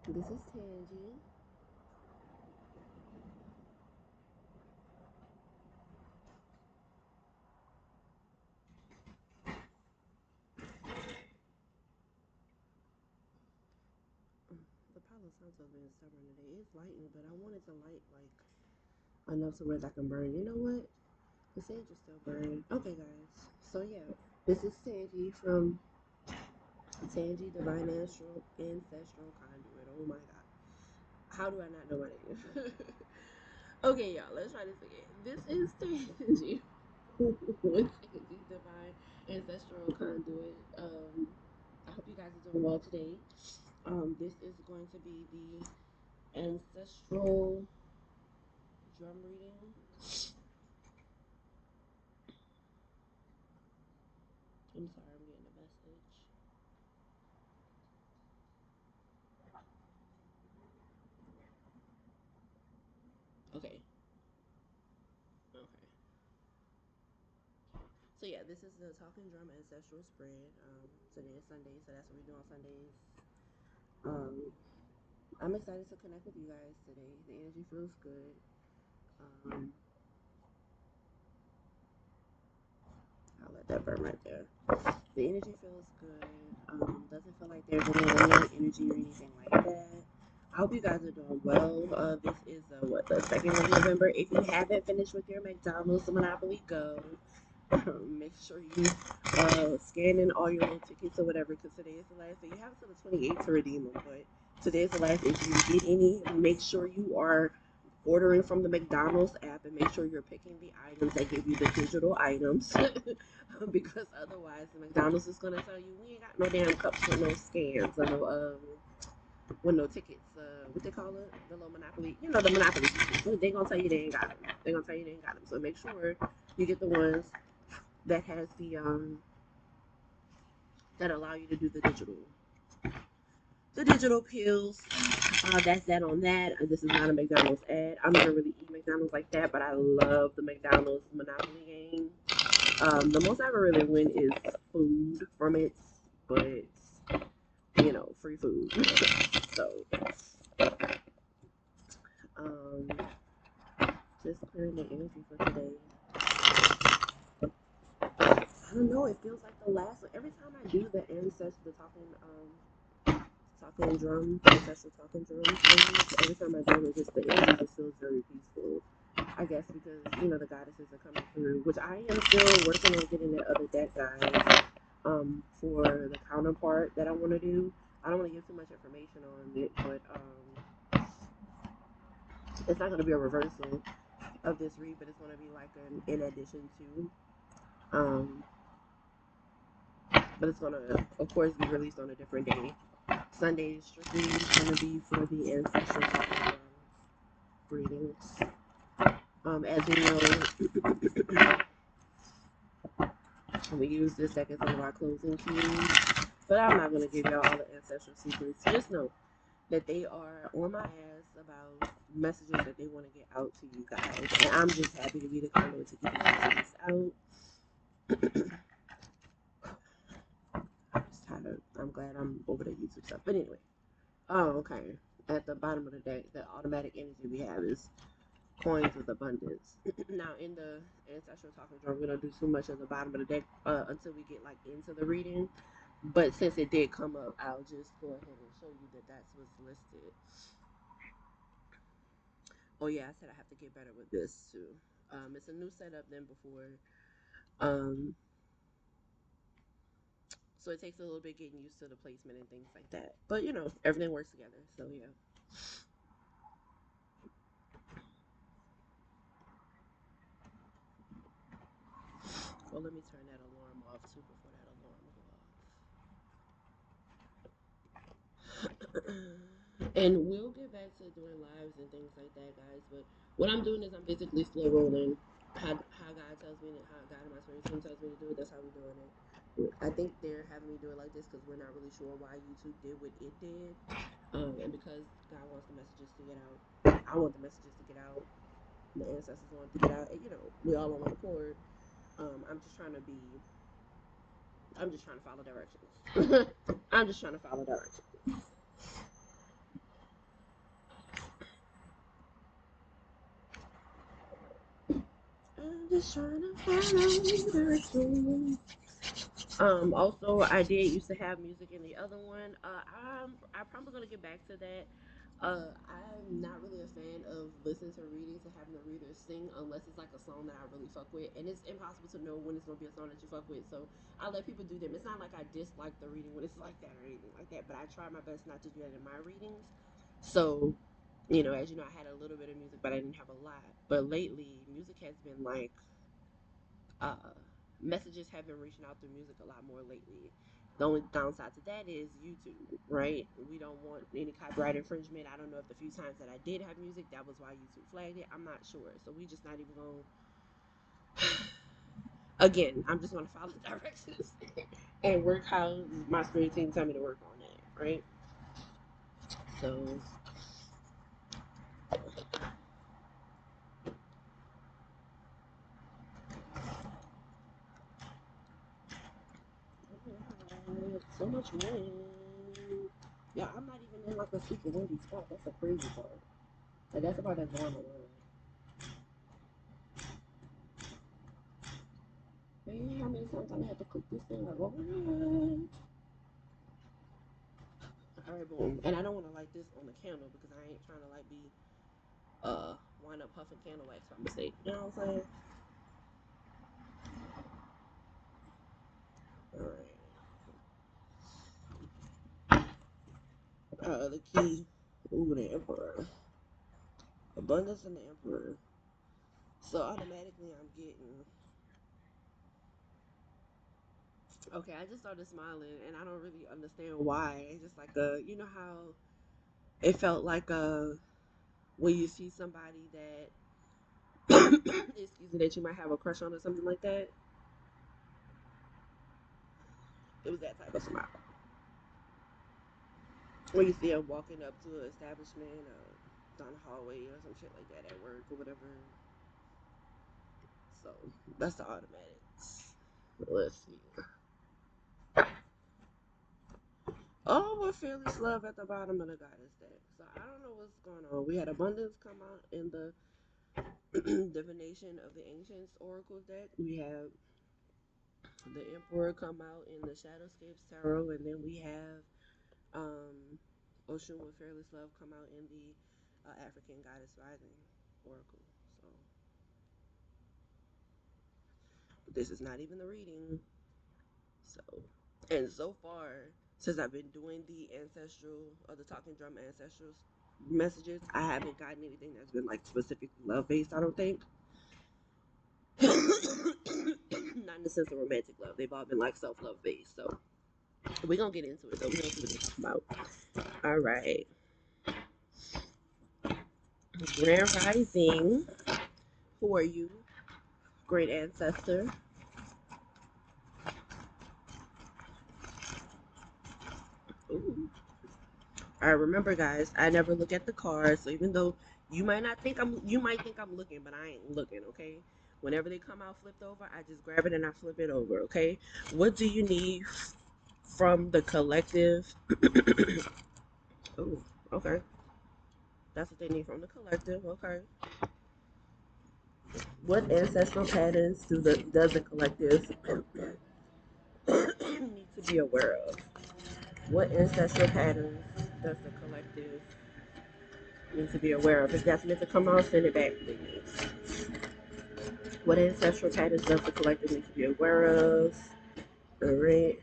This is Tangy. The Palo Santo's being stubborn today. It's lighting, but I want it to light like enough to where I can burn. You know what? The sage is still burning. Okay, guys. So yeah, this is Tangy from Tangy Divine Astral Ancestral Conduit. Oh my god. How do I not know my name? Okay, y'all, let's try this again. This is Tangy with Tangy Divine Ancestral Conduit. I hope you guys are doing well today. This is going to be the ancestral drum reading. I'm sorry, I'm getting a message. Okay. Okay. So yeah, this is the Talking Drum Ancestral Spread. Today is Sunday, so that's what we do on Sundays. Um, I'm excited to connect with you guys today. The energy feels good. Um, I'll let that burn right there. The energy feels good. Doesn't feel like there's any limited energy or anything like that. I hope you guys are doing well. This is the 2nd of November. If you haven't finished with your McDonald's Monopoly Go, make sure you scan in all your little tickets or whatever, because today is the last day. You have until the 28th to redeem them, but today is the last day. If you get any, make sure you are ordering from the McDonald's app and make sure you're picking the items that give you the digital items. Because otherwise the McDonald's is gonna tell you we ain't got no damn cups with no scans or no with no tickets. What they call it? The little Monopoly. You know, the Monopoly tickets. They gonna tell you they ain't got them. They gonna tell you they ain't got them. So make sure you get the ones that has the that allow you to do the digital pills. That's that on that. This is not a McDonald's ad. I never really eat McDonald's like that, but I love the McDonald's Monopoly game. The most I ever really win is food from it, but you know, free food. So, um, just clearing the energy for today. I don't know. It feels like the last one. Every time I do the ancestor talking drum, ancestral talking drum things, every time I do it, just the energy just feels very peaceful. I guess because you know the goddesses are coming through, which I am still working on getting that other deck, guys. For the counterpart that I want to do. I don't want to give too much information on it, but it's not going to be a reversal of this read, but it's going to be like an in addition to. Um, but it's going to, of course, be released on a different day. Sunday is strictly going to be for the ancestral readings. As you know, we use this deck as one of our closing keys, but I'm not going to give y'all all the ancestral secrets. Just know that they are on my ass about messages that they want to get out to you guys. And I'm just happy to be the conduit to get these messages out. I'm just tired. I'm glad I'm over the YouTube stuff. But anyway. Oh, okay. At the bottom of the deck, the automatic energy we have is coins with abundance. Now, in the ancestral talking drum, we don't do too much at the bottom of the deck until we get like into the reading. But since it did come up, I'll just go ahead and show you that that's what's listed. Oh yeah, I said I have to get better with this too. It's a new setup than before. Um, so it takes a little bit getting used to the placement and things like that. But you know, everything works together. So yeah. Well, let me turn that alarm off too before that alarm go off. And we'll get back to doing lives and things like that, guys. But what I'm doing is I'm basically slow rolling. How God tells me, how God and my spirit team tells me to do it. That's how we're doing it. I think they're having me do it like this because we're not really sure why YouTube did what it did, and because God wants the messages to get out, I want the messages to get out. The ancestors want to get out, and you know we all on one accord. I'm just trying to be. I'm just trying to follow directions. I'm just trying to follow directions. just trying to follow the truth. Also, I did used to have music in the other one. I'm probably gonna get back to that. I'm not really a fan of listening to readings and having the reader sing unless it's like a song that I really fuck with, and it's impossible to know when it's gonna be a song that you fuck with. So I let people do them. It's not like I dislike the reading when it's like that or anything like that, but I try my best not to do that in my readings. So, as you know, I had a little bit of music, but I didn't have a lot. But lately, music has been like uh, messages have been reaching out through music a lot more lately. The only downside to that is YouTube, right? We don't want any copyright infringement. I don't know if the few times that I did have music, that was why YouTube flagged it. I'm not sure. So we just not even going to. Again, I'm just going to follow the directions and work how my spirit team tell me to work on that, right? So. So much wind. Yeah, I'm not even in like a super windy spot. That's a crazy part. Like that's about that normal. Man, how many times I had to cook this thing? Like, oh my. Alright, boom. And I don't want to light this on the candle because I ain't trying to like be wind up huffing candle wax by mistake. You know what I'm saying? Alright. The key. Ooh, the Emperor. Abundance and the Emperor. So automatically I'm getting. Okay, I just started smiling and I don't really understand why. It's just like you know how it felt like when you see somebody that excuse me, that you might have a crush on or something like that. It was that type of smile. When you see them walking up to an establishment down the hallway or some shit like that at work or whatever. So that's the automatics. Let's see. Oh, we're fearless love at the bottom of the goddess deck. So I don't know what's going on. We had abundance come out in the divination of the ancients oracle deck. We have the emperor come out in the shadowscapes tarot, and then we have Ocean with fearless love come out in the African goddess rising oracle. So but this is not even the reading. So and so far since I've been doing the ancestral or the talking drum ancestral messages, I haven't gotten anything that's been like specifically love based. I don't think. Not in the sense of romantic love. They've all been like self love based. So we're gonna get into it though. We're gonna see what they talk about. All right. Grand Rising. Who are you? Great ancestor. Ooh. All right, remember guys, I never look at the cards. So even though you might think I'm looking, but I ain't looking, okay? Whenever they come out flipped over, I just grab it and I flip it over, okay? What do you need from the collective? Oh, okay. That's what they need from the collective, okay. What ancestral patterns does the collective need to be aware of? What ancestral patterns does the collective need to be aware of? If that's meant to come out, send it back, please. What ancestral patterns does the collective need to be aware of? All right.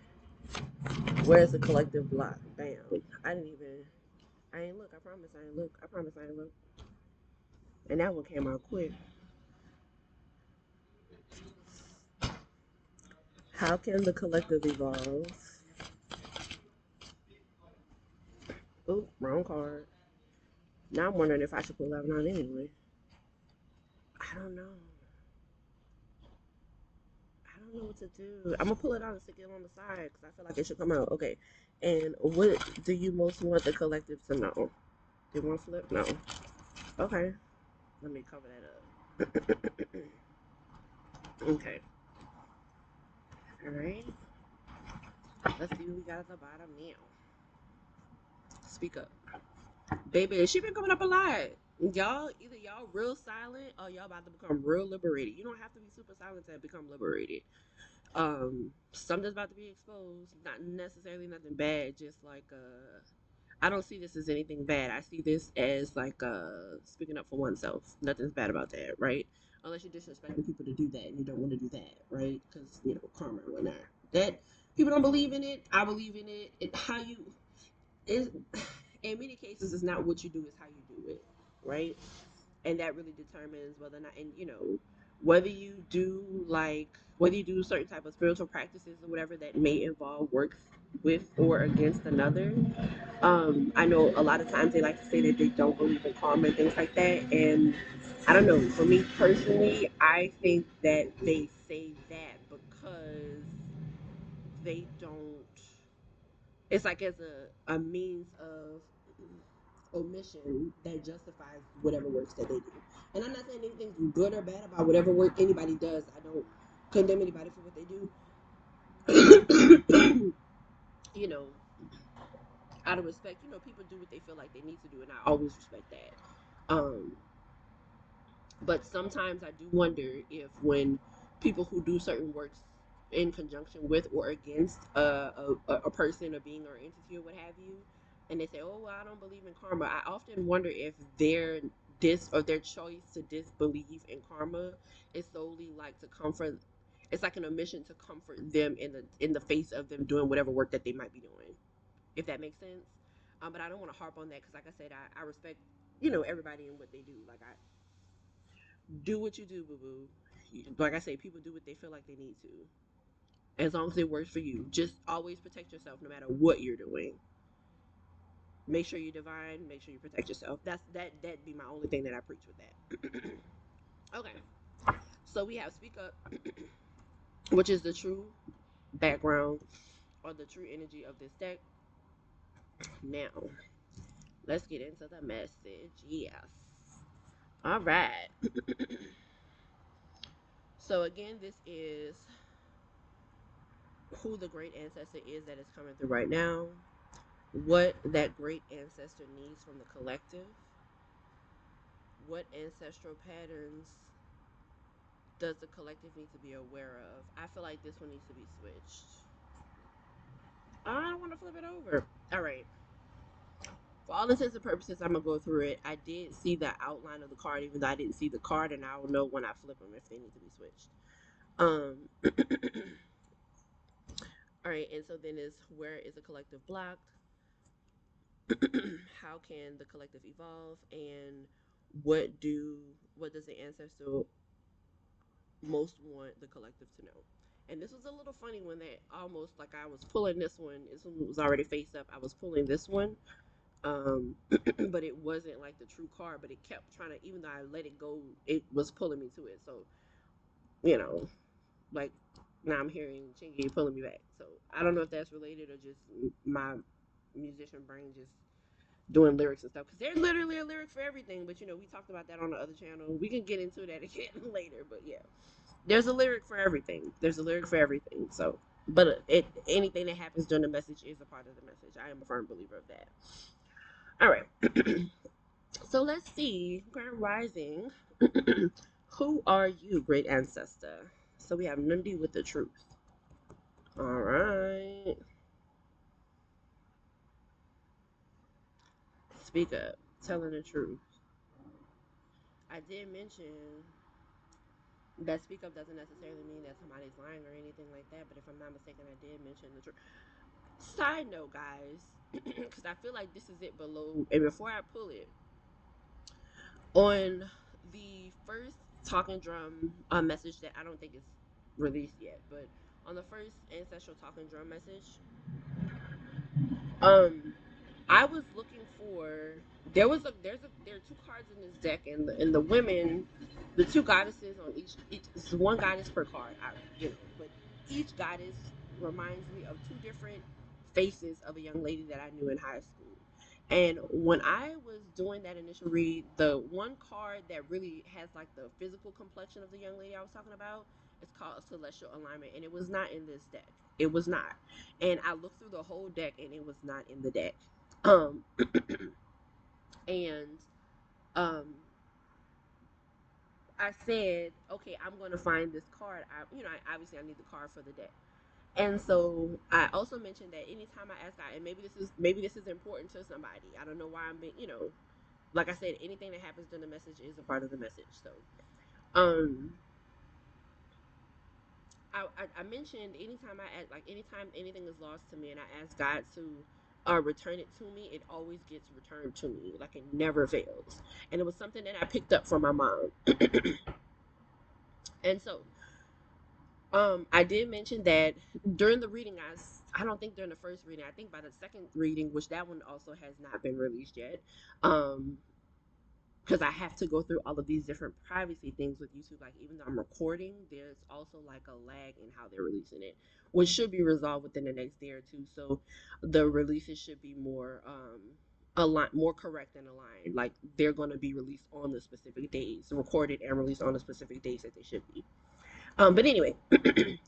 Where's the collective block? Bam. I ain't look. I promise I ain't look. I promise I ain't look. And that one came out quick. How can the collective evolve? Oop, wrong card. Now I'm wondering if I should pull that one out anyway. I don't know. I don't know what to do. I'm gonna pull it out and stick it on the side because I feel like it should come out. Okay. And what do you most want the collective to know? Do you want to flip? No. Okay. Let me cover that up. Okay. All right. Let's see what we got at the bottom now. Speak up, baby. She been coming up a lot. Either y'all real silent or y'all about to become real liberated. You don't have to be super silent to become liberated. Something's about to be exposed. Not necessarily nothing bad, just like I don't see this as anything bad. I see this as like speaking up for oneself. Nothing's bad about that, right? Unless you're disrespecting people to do that and you don't want to do that, right? Because karma and whatnot. That people don't believe in it. I believe in it. How you is in many cases it's not what you do, it's how you do it, right? And that really determines whether or not, and whether you do certain type of spiritual practices or whatever that may involve work with or against another. I know a lot of times they like to say that they don't believe in karma and things like that, and I don't know, for me personally, I think that they say that because they don't, it's like as a means of omission that justifies whatever works that they do. And I'm not saying anything's good or bad about whatever work anybody does. I don't condemn anybody for what they do. you know, Out of respect, people do what they feel like they need to do, and I always respect that. But sometimes I do wonder if when people who do certain works in conjunction with or against a person or being or entity or what have you, and they say, "Oh, well, I don't believe in karma," I often wonder if their choice to disbelieve in karma is solely like to comfort. It's like an omission to comfort them in the face of them doing whatever work that they might be doing, if that makes sense. But I don't want to harp on that because, like I said, I respect everybody and what they do. Like I do what you do, boo boo. Like I say, people do what they feel like they need to, as long as it works for you. Just always protect yourself, no matter what you're doing. Make sure you're divine. Make sure you protect yourself. That'd be my only thing that I preach with that. Okay, so we have speak up, which is the true background or the true energy of this deck. Now, let's get into the message. Yes. All right. So again, this is who the great ancestor is that is coming through right now, what that great ancestor needs from the collective, what ancestral patterns does the collective need to be aware of. I feel like this one needs to be switched. I don't want to flip it over. All right. For all intents and purposes, I'm going to go through it. I did see the outline of the card, even though I didn't see the card, and I'll know when I flip them if they need to be switched. All right, and so then is where is the collective blocked? How can the collective evolve, and what does the ancestor most want the collective to know? And this was a little funny when they almost like I was pulling this one. This one was already face up. I was pulling this one, but it wasn't like the true card. But it kept trying to, even though I let it go, it was pulling me to it. So you know, like now I'm hearing Chingy pulling me back. So I don't know if that's related or just my musician brain just doing lyrics and stuff, because there's literally a lyric for everything. But we talked about that on the other channel. We can get into that again later. But yeah, there's a lyric for everything. There's a lyric for everything. So, but anything that happens during the message is a part of the message. I am a firm believer of that. All right. So let's see, Grand Rising. Who are you, great ancestor? So we have Nundi with the truth. All right. Speak up. Telling the truth. I did mention that speak up doesn't necessarily mean that somebody's lying or anything like that, but if I'm not mistaken, I did mention the truth. Side note, guys, because I feel like this is it below, and before I pull it, on the first talking drum message that I don't think is released yet, but on the first ancestral talking drum message, um, I was looking for. There are two cards in this deck, and the women, the two goddesses on each it's one goddess per card. But each goddess reminds me of two different faces of a young lady that I knew in high school. And when I was doing that initial read, the one card that really has like the physical complexion of the young lady I was talking about is called Celestial Alignment, and it was not in this deck. It was not. And I looked through the whole deck, and it was not in the deck. Um, and um, I said, okay, I'm going to find this card. Obviously I need the card for the deck. And so I also mentioned that anytime I ask God, and maybe this is important to somebody. I don't know why I'm being, like I said, anything that happens during the message is a part of the message. So, um, I mentioned anytime anything is lost to me, and I ask God to return it to me, it always gets returned to me. Like it never fails. And it was something that I picked up from my mom. And so I did mention that during the reading, I don't think during the first reading, I think by the second reading, which that one also has not been released yet, um, because I have to go through all of these different privacy things with YouTube. Like even though I'm recording, there's also like a lag in how they're releasing it, which should be resolved within the next day or two. So the releases should be more more correct and aligned. Like they're going to be released on the specific days, recorded and released on the specific days that they should be. But anyway,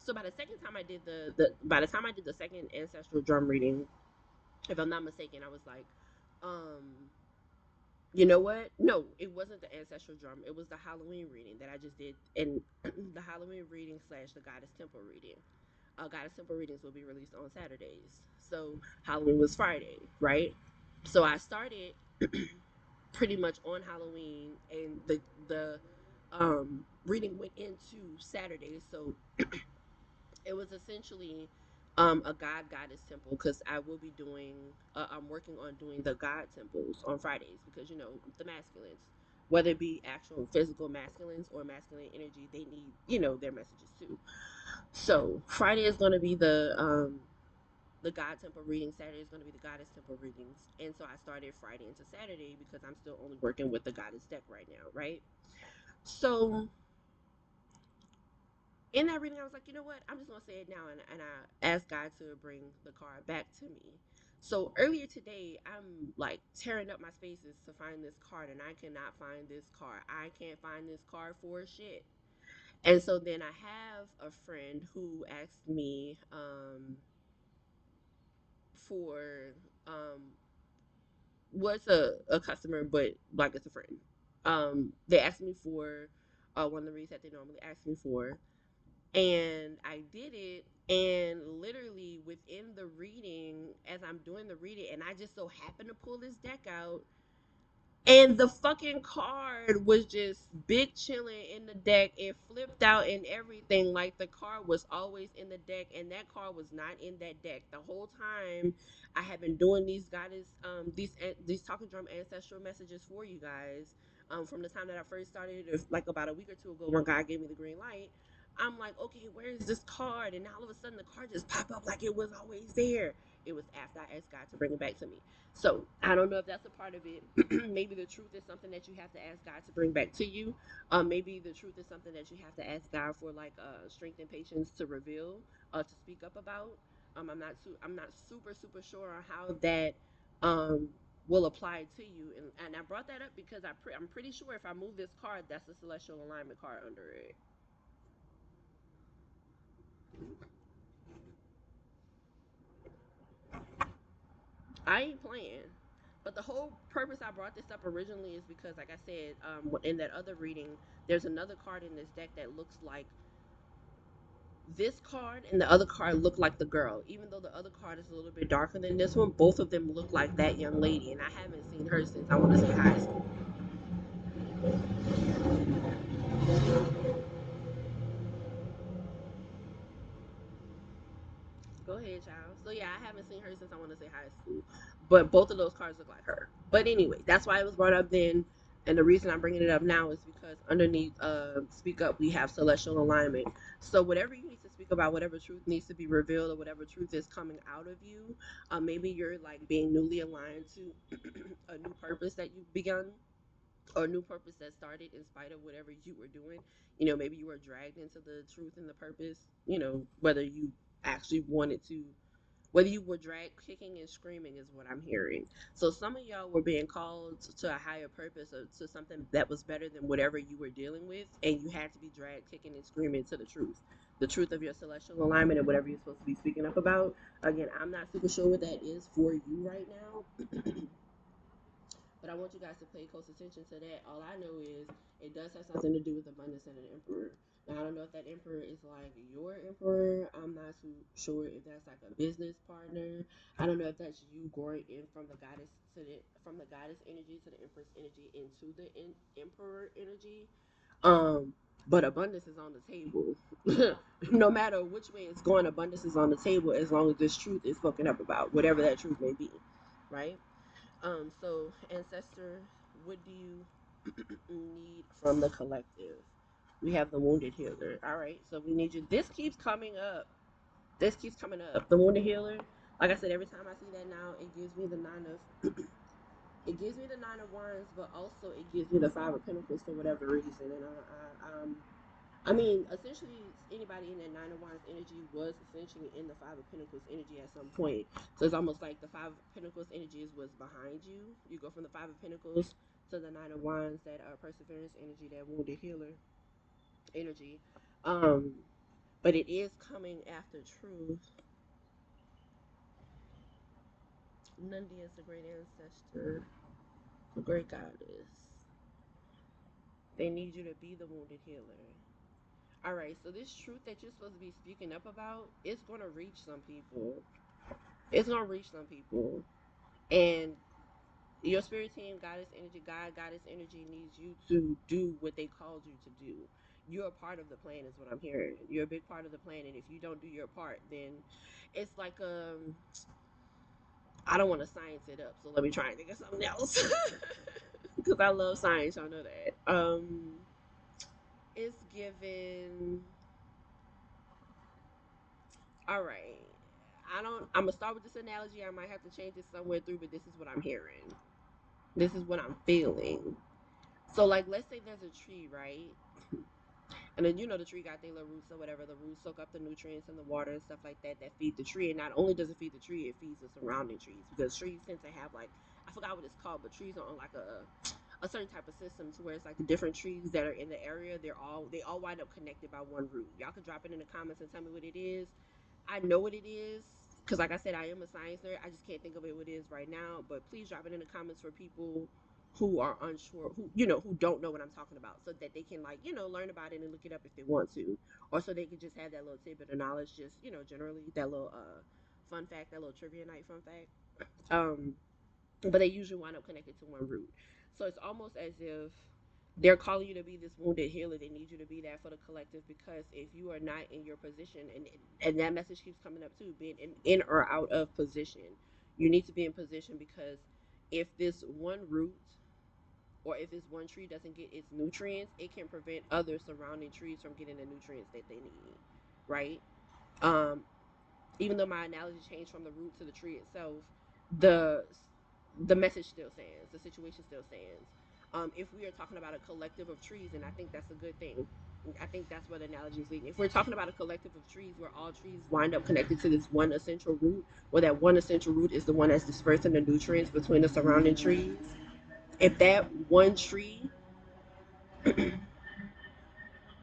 so by the second time I did by the time I did the second ancestral drum reading, if I'm not mistaken, I was like, you know what? No, it wasn't the ancestral drum. It was the Halloween reading that I just did, and the Halloween reading slash the Goddess Temple reading. Goddess Temple readings will be released on Saturdays. So Halloween was Friday, right? So I started pretty much on Halloween, and the reading went into Saturday. So it was essentially a god goddess temple because I will be doing I'm working on doing the god temples on Fridays because the masculines, whether it be actual physical masculines or masculine energy, they need their messages too. So Friday is going to be the god temple reading. Saturday is going to be the goddess temple readings, and so I started Friday into Saturday because I'm still only working with the goddess deck right now, right? So in that reading, I was like, you know what? I'm just gonna say it now, and I asked God to bring the card back to me. So earlier today, I'm like tearing up my spaces to find this card, and I cannot find this card. I can't find this card for shit. And so then I have a friend who asked me for was a customer, but like it's a friend. They asked me for one of the reads that they normally ask me for, and I did it. And literally within the reading, as I'm doing the reading, and I just so happened to pull this deck out, and the fucking card was just big chilling in the deck. It flipped out and everything. Like the card was always in the deck, and that card was not in that deck the whole time. I have been doing these goddess, these talking drum ancestral messages for you guys. From the time that I first started, like about a week or two ago, when God gave me the green light. I'm like, okay, where is this card? And now all of a sudden, the card just popped up like it was always there. It was after I asked God to bring it back to me. So I don't know if that's a part of it. Maybe the truth is something that you have to ask God to bring back to you. Maybe the truth is something that you have to ask God for, like strength and patience to reveal, to speak up about. I'm not super sure on how that um, will apply to you. And I brought that up because I'm pretty sure if I move this card, that's the celestial alignment card under it. I ain't playing. But the whole purpose I brought this up originally is because, like I said, in that other reading, there's another card in this deck that looks like this card, and the other card look like the girl. Even though the other card is a little bit darker than this one, both of them look like that young lady, and I haven't seen her since I want to say high school. Go ahead, child. So yeah, I haven't seen her since I want to say high school, but both of those cards look like her. But anyway, that's why it was brought up then, and the reason I'm bringing it up now is because underneath "Speak Up" we have celestial alignment. So whatever you need to speak about, whatever truth needs to be revealed, or whatever truth is coming out of you, maybe you're like being newly aligned to a new purpose that you've begun, or a new purpose that started in spite of whatever you were doing. Maybe you were dragged into the truth and the purpose. Whether you actually wanted to, whether you were dragged kicking and screaming is what I'm hearing. So some of y'all were being called to a higher purpose, or to something that was better than whatever you were dealing with, and you had to be dragged kicking and screaming to the truth of your celestial alignment and whatever you're supposed to be speaking up about. Again, I'm not super sure what that is for you right now. But I want you guys to pay close attention to that. All I know is it does have something to do with abundance and an emperor. Now I don't know if that emperor is like your emperor. I'm not too sure if that's like a business partner. I don't know if that's you going in from the goddess to the from the goddess energy to the empress energy into the emperor energy. Um, but abundance is on the table. No matter which way it's going, abundance is on the table as long as this truth is spoken up about, whatever that truth may be, right? So ancestor, what do you need from the collective? We have the wounded healer. All right, so we need you. This keeps coming up. This keeps coming up. The wounded healer. Like I said, every time I see that now, it gives me the nine of. It gives me the nine of wands, but also it gives me the five of pentacles for whatever reason. And I mean, essentially, anybody in that nine of wands energy was essentially in the five of pentacles energy at some point. So it's almost like the five of pentacles energy is what's behind you. You go from the five of pentacles to the nine of wands, that perseverance energy, that wounded healer energy. Um, but it is coming after truth. Nundi is the great ancestor, the great goddess. They need you to be the wounded healer. All right, so this truth that you're supposed to be speaking up about, it's going to reach some people. It's going to reach some people. And your spirit team, goddess energy, goddess energy needs you to do what they called you to do. You're a part of the plan is what I'm hearing. You're a big part of the plan, and if you don't do your part, then it's like I don't want to science it up, so let me try and think of something else. Because I love science, y'all know that. It's given. All right. I'm gonna start with this analogy. I might have to change it somewhere through, but this is what I'm hearing. This is what I'm feeling. So, like, let's say there's a tree, right? And then the tree got their little roots or whatever. The roots soak up the nutrients in the water and stuff like that feed the tree. And not only does it feed the tree, it feeds the surrounding trees, because trees tend to have, like, I forgot what it's called, but trees are on like a certain type of system to where it's like the different trees that are in the area, they all wind up connected by one root. Y'all can drop it in the comments and tell me what it is. I know what it is because, like I said, I am a science nerd. I just can't think of it what it is right now. But please drop it in the comments for people who are unsure, who don't know what I'm talking about, so that they can, like, learn about it and look it up if they want to, or so they can just have that little tidbit of knowledge, just generally that little fun fact, that little trivia night fun fact. But they usually wind up connected to one root. So it's almost as if they're calling you to be this wounded healer. They need you to be that for the collective, because if you are not in your position, and that message keeps coming up too, being in or out of position, you need to be in position, because if this one root or if this one tree doesn't get its nutrients, it can prevent other surrounding trees from getting the nutrients that they need, right? Um, Even though my analogy changed from the root to the tree itself, the the message still stands. The situation still stands. If we are talking about a collective of trees, and I think that's a good thing. I think that's what the analogy is leading. If we're talking about a collective of trees where all trees wind up connected to this one essential root, where that one essential root is the one that's dispersing the nutrients between the surrounding trees, if that one tree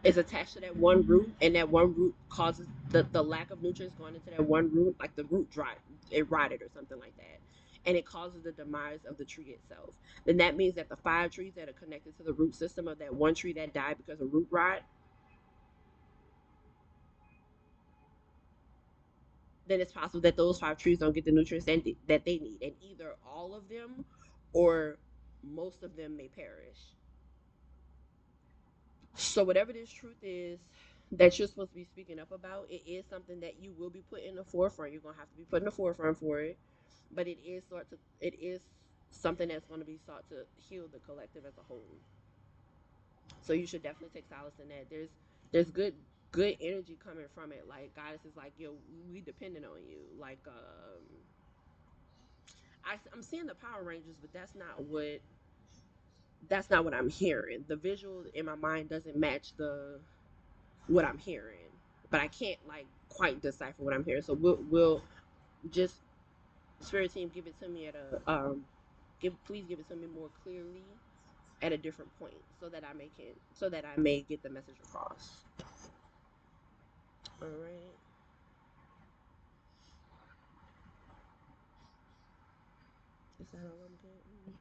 is attached to that one root, and that one root causes the lack of nutrients going into that one root, like the root dry, it rotted or something like that, and it causes the demise of the tree itself, then that means that the 5 trees that are connected to the root system of that one tree that died because of root rot, then it's possible that those 5 trees don't get the nutrients that they need, and either all of them or most of them may perish. So whatever this truth is that you're supposed to be speaking up about, it is something that you will be put in the forefront. You're gonna have to be put in the forefront for it. But it is something that's gonna be sought to heal the collective as a whole. So you should definitely take solace in that. There's good energy coming from it. Like, Goddess is like, yo, we dependent on you. Like, I'm seeing the Power Rangers, but that's not what I'm hearing. The visual in my mind doesn't match the what I'm hearing, but I can't, like, quite decipher what I'm hearing. So we'll just, spirit team, give it to me at a please give it to me more clearly at a different point, so that I may get the message across. All right. Is that all I'm getting?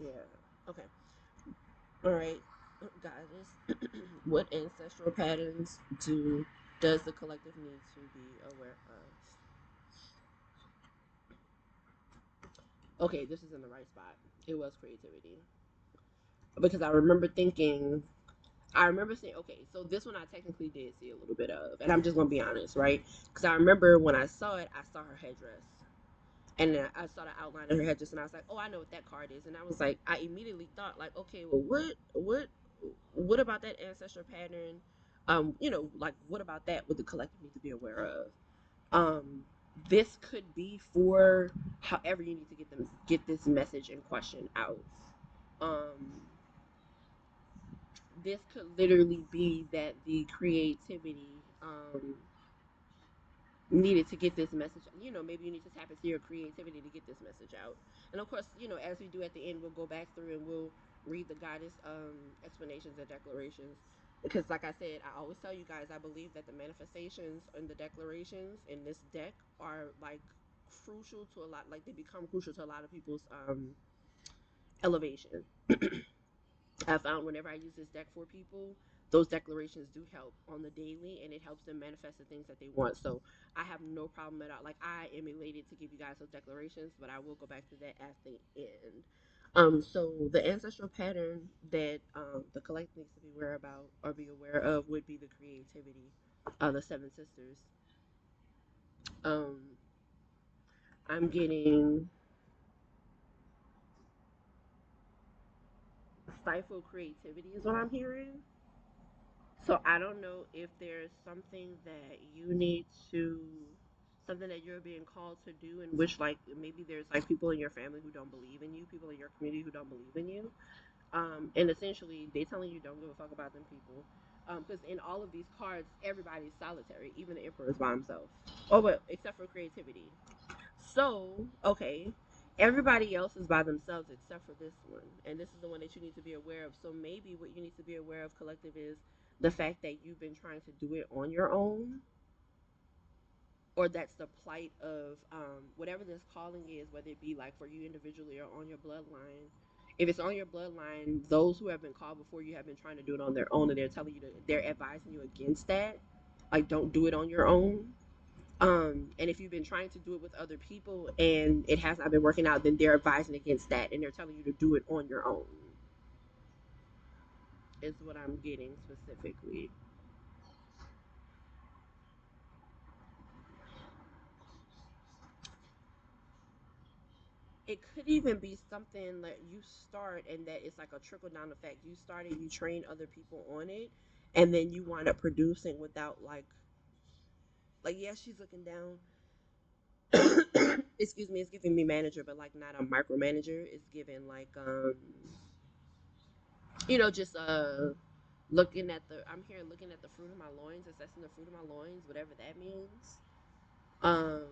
Yeah. Okay. All right, guys. What ancestral patterns does the collective need to be aware of? Okay, this is in the right spot. It was creativity because I remember saying, okay, so this one I technically did see a little bit of, and I'm just gonna be honest, right? Because I remember when I saw it, I saw her headdress, and then I saw the outline of her headdress, and I was like, oh, I know what that card is, and I was like, I immediately thought, like, okay, well, what about that ancestral pattern? Like, what about that would the collective need to be aware of? Um, this could be for however you need to get this message in question out. Um, this could literally be that the creativity needed to get this message. Maybe you need to tap into your creativity to get this message out. And of course, as we do at the end, we'll go back through and we'll read the goddess explanations and declarations. Because, like I said, I always tell you guys, I believe that the manifestations and the declarations in this deck are like crucial to a lot. Like they become crucial to a lot of people's elevation. I found whenever I use this deck for people, those declarations do help on the daily and it helps them manifest the things that they want. So I have no problem at all. Like I am elated to give you guys those declarations, but I will go back to that at the end. So the ancestral pattern that the collective needs to be aware about or be aware of would be the creativity of the seven sisters. Um, I'm getting stifled creativity is what I'm hearing. So I don't know if there's something that you need to, something that you're being called to do, in which like maybe there's like people in your family who don't believe in you, people in your community who don't believe in you, and essentially they telling you don't give a fuck about them people, because in all of these cards everybody's solitary, even the emperor is by himself. Oh, but except for creativity. So, okay, everybody else is by themselves except for this one. And this is the one that you need to be aware of. So, maybe what you need to be aware of, collective, is the fact that you've been trying to do it on your own, or that's the plight of whatever this calling is, whether it be like for you individually or on your bloodline. If it's on your bloodline, those who have been called before you have been trying to do it on their own, and they're telling you they're advising you against that. Like, don't do it on your own. And if you've been trying to do it with other people and it has not been working out, then they're advising against that and they're telling you to do it on your own. Is what I'm getting specifically. It could even be something that you start and that it's like a trickle down effect. You start and you train other people on it, and then you wind up producing without like yes, she's looking down. Excuse me, it's giving me manager, but like not a micromanager. It's giving like just looking at the I'm here looking at the fruit of my loins, assessing the fruit of my loins, whatever that means. Um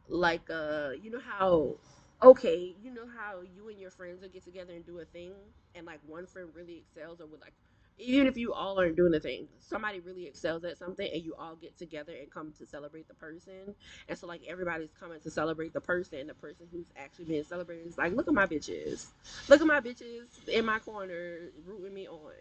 like you know how you and your friends will get together and do a thing, and like one friend really excels, or with like even if you all aren't doing a thing, somebody really excels at something and you all get together and come to celebrate the person. And so like everybody's coming to celebrate the person, and the person who's actually being celebrated is like, look at my bitches, look at my bitches in my corner rooting me on.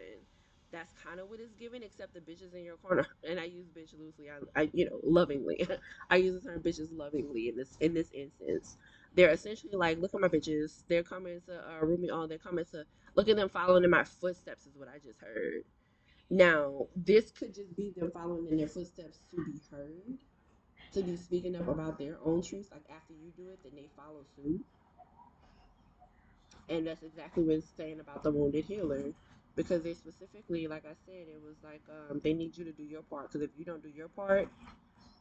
That's kind of what it's giving, except the bitches in your corner. And I use bitch loosely. I lovingly. I use the term bitches lovingly in this instance. They're essentially like, look at my bitches. They're coming to root me on. They're coming to look at them following in my footsteps. Is what I just heard. Now, this could just be them following in their footsteps to be heard, to be speaking up about their own truths. Like after you do it, then they follow suit. And that's exactly what it's saying about the wounded healer. Because they specifically, like I said, it was like they need you to do your part. Because if you don't do your part,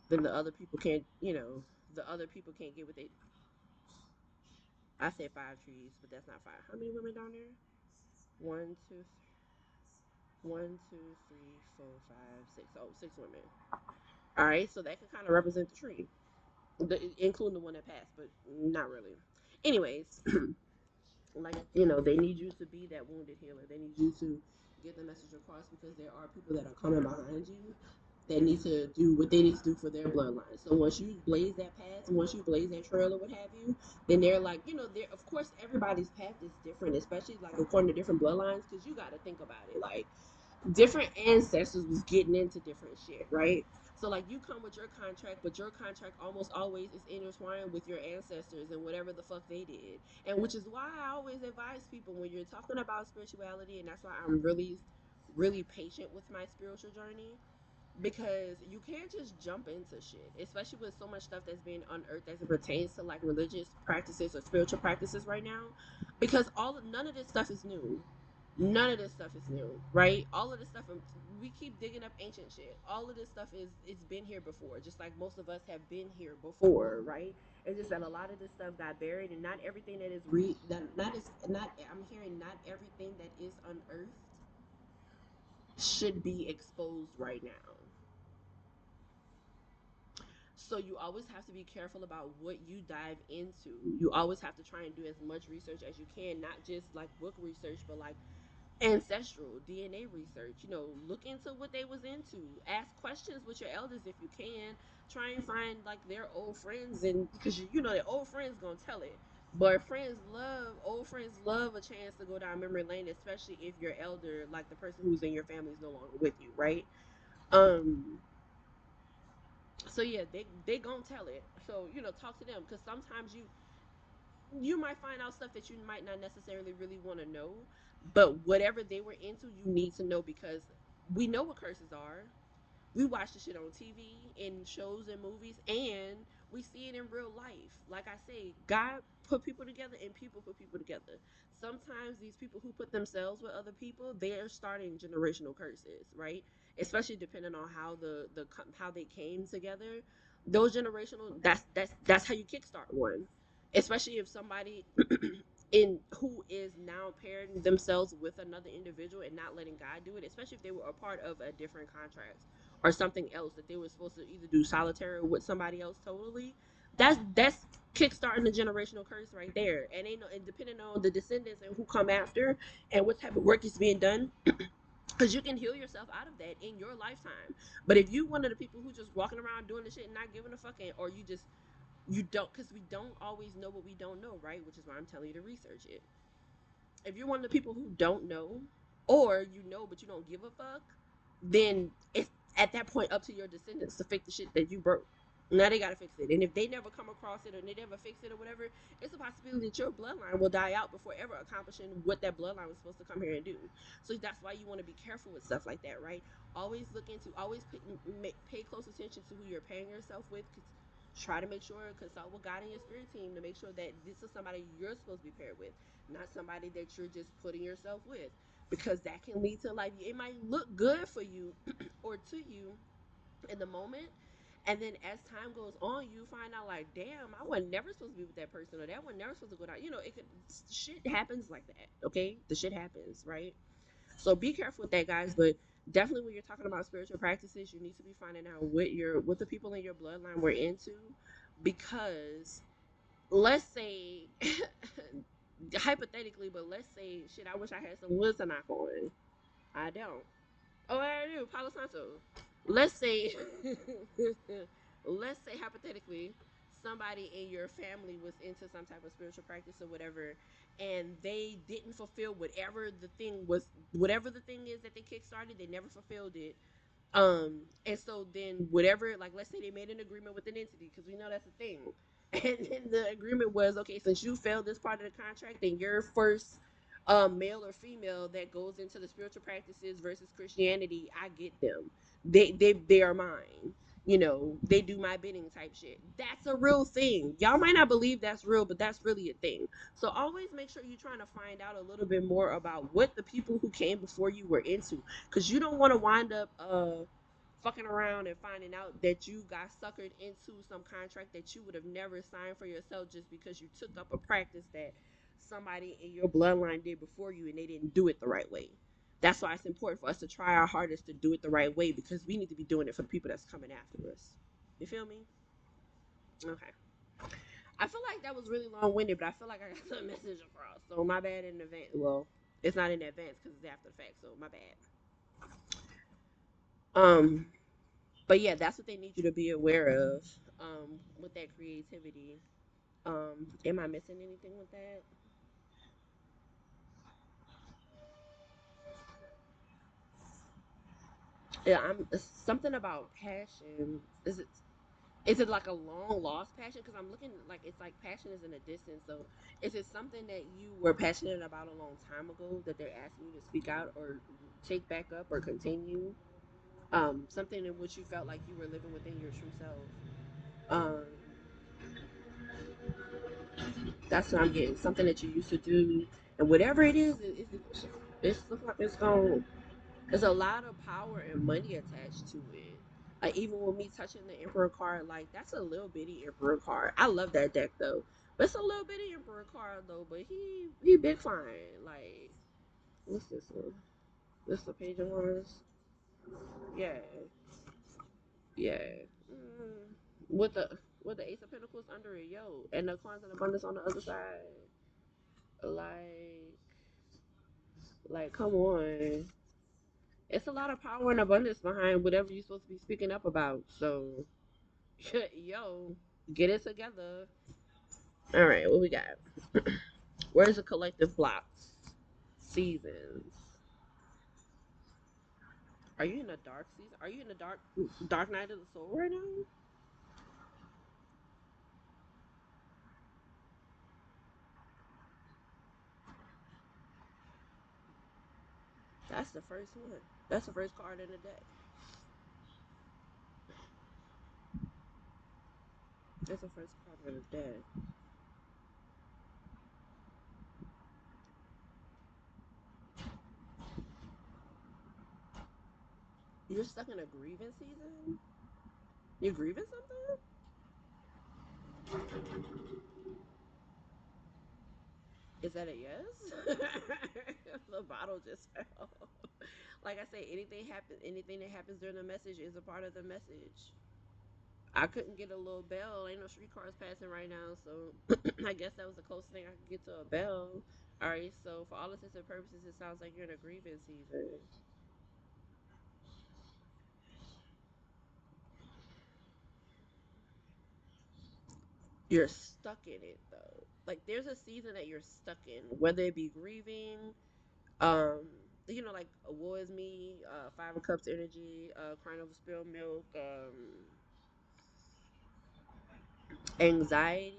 then the other people can't, the other people can't get what they. I said 5 trees, but that's not five. How many women down there? One, two, 1, 2, 3, 4, 5, 6. Oh, 6 women. All right, so that can kind of represent the tree, including the one that passed, but not really. Anyways, like they need you to be that wounded healer. They need you to get the message across because there are people that are coming behind you that need to do what they need to do for their bloodline. So once you blaze that path, and once you blaze that trail or what have you, then they're like, they're, of course everybody's path is different, especially like according to different bloodlines, because you got to think about it, like different ancestors was getting into different shit, right? So like you come with your contract, but your contract almost always is intertwined with your ancestors and whatever the fuck they did. And which is why I always advise people when you're talking about spirituality, and that's why I'm really, really patient with my spiritual journey, because you can't just jump into shit, especially with so much stuff that's being unearthed as it pertains to like religious practices or spiritual practices right now. Because none of this stuff is new. None of this stuff is new, right? All of this stuff, we keep digging up ancient shit. All of this stuff it's been here before, just like most of us have been here before, right? It's just that a lot of this stuff got buried, and not everything that is not is not. I'm hearing not everything that is unearthed should be exposed right now. So you always have to be careful about what you dive into. You always have to try and do as much research as you can, not just like book research, but like ancestral DNA research. Look into what they was into. Ask questions with your elders if you can. Try and find like their old friends, and because their old friends gonna tell it. But old friends love a chance to go down memory lane, especially if your elder, like the person who's in your family, is no longer with you, right? Um, so yeah, they gonna tell it. So talk to them, because sometimes you might find out stuff that you might not necessarily really want to know, but whatever they were into, you need to know, because we know what curses are. We watch the shit on TV, in shows and movies, and we see it in real life. Like I say, God put people together and people put people together. Sometimes these people who put themselves with other people, they are starting generational curses, right? Especially depending on how they came together. Those generational, that's how you kickstart one. Especially if somebody in who is now pairing themselves with another individual and not letting God do it, especially if they were a part of a different contract or something else that they were supposed to either do solitary with somebody else totally. That's kickstarting the generational curse right there. And depending on the descendants and who come after and what type of work is being done, because you can heal yourself out of that in your lifetime. But if you one of the people who just walking around doing the shit and not giving a fuck, or you don't, because we don't always know what we don't know, right? Which is why I'm telling you to research it. If you're one of the people who don't know, or you know but you don't give a fuck, then it's at that point up to your descendants to fix the shit that you broke. Now they gotta fix it, and if they never come across it or they never fix it or whatever, it's a possibility that your bloodline will die out before ever accomplishing what that bloodline was supposed to come here and do. So that's why you want to be careful with stuff like that, right? Always pay close attention to who you're pairing yourself with. Try to make sure, consult with God and your spirit team to make sure that this is somebody you're supposed to be paired with, not somebody that you're just putting yourself with, because that can lead to, like, it might look good for you or to you in the moment, and then as time goes on you find out like, damn, I was never supposed to be with that person, or that was never supposed to go down. It could, shit happens like that. Okay, the shit happens, right? So be careful with that, guys. But definitely when you're talking about spiritual practices, you need to be finding out what the people in your bloodline were into, because let's say hypothetically, but let's say, shit, I wish I had some wood to knock on. I don't. Oh, I do. Palo Santo. Let's say, let's say hypothetically, somebody in your family was into some type of spiritual practice or whatever, and they didn't fulfill whatever the thing is that they kickstarted. They never fulfilled it. And so then whatever, like, let's say they made an agreement with an entity, because we know that's a thing. And then the agreement was, okay, since you failed this part of the contract, then your first male or female that goes into the spiritual practices versus Christianity, I get them. They are mine. They do my bidding type shit. That's a real thing. Y'all might not believe that's real, but that's really a thing. So always make sure you're trying to find out a little bit more about what the people who came before you were into, because you don't want to wind up fucking around and finding out that you got suckered into some contract that you would have never signed for yourself, just because you took up a practice that somebody in your bloodline did before you and they didn't do it the right way. That's why it's important for us to try our hardest to do it the right way, because we need to be doing it for the people that's coming after us. You feel me? Okay. I feel like that was really long-winded, but I feel like I got the message across. So my bad in advance. Well, it's not in advance because it's after the fact, so my bad. Um, But yeah, that's what they need you to be aware of with that creativity. Am I missing anything with that? Yeah, I'm something about passion. Is it like a long lost passion? Because I'm looking like it's like passion is in a distance. So is it something that you were passionate about a long time ago that they're asking you to speak out or take back up or continue? Something in which you felt like you were living within your true self. Um, that's what I'm getting. Something that you used to do, and whatever it is, it's looks like it's going. There's a lot of power and money attached to it. Like even with me touching the Emperor card, like that's a little bitty Emperor card. I love that deck though, but it's a little bitty Emperor card though. But he big fine. Like what's this one? This the Page of Wands. Yeah, yeah. Mm. With the with the Ace of Pentacles under it, yo, and the Coins and Abundance on the other side. Like, come on. It's a lot of power and abundance behind whatever you're supposed to be speaking up about. So, yo, get it together. All right, what we got? Where's the collective blocks? Seasons. Are you in a dark season? Are you in a dark night of the soul right now? That's the first one. That's the first card in the deck. That's the first card in the deck. You're stuck in a grieving season? You're grieving something? Is that a yes? The bottle just fell. Like I say, anything that happens during the message is a part of the message. I couldn't get a little bell. Ain't no streetcars passing right now, so I guess that was the closest thing I could get to a bell. All right, so for all intents and purposes, it sounds like you're in a grieving season. You're stuck in it though. Like there's a season that you're stuck in, whether it be grieving, um, like a war is me, Five of Cups energy, crying over spilled milk, anxiety,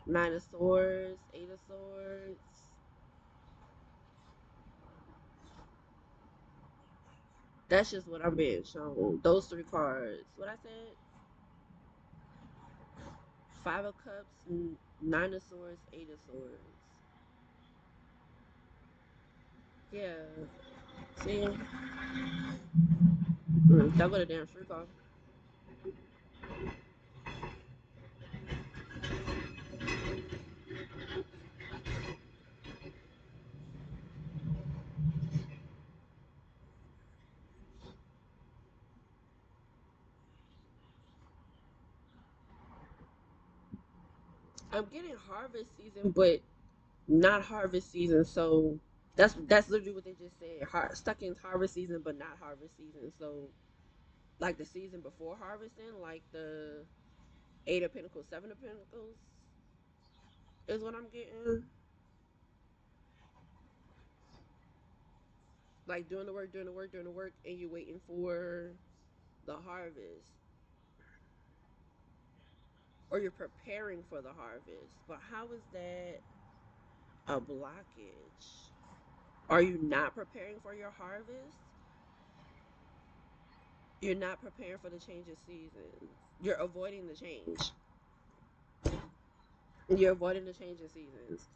Nine of Swords, Eight of Swords. That's just what I'm being shown. Those three cards. What I said? Five of Cups, Nine of Swords, Eight of Swords. Yeah. See? That would a damn free call. I'm getting harvest season, but not harvest season. So that's literally what they just said. Stuck in harvest season, but not harvest season. So like the season before harvesting, like the Eight of Pentacles, Seven of Pentacles is what I'm getting. Like doing the work, doing the work, doing the work, and you're waiting for the harvest, or you're preparing for the harvest. But how is that a blockage? Are you not preparing for your harvest? You're not preparing for the change of seasons. You're avoiding the change. You're avoiding the change of seasons.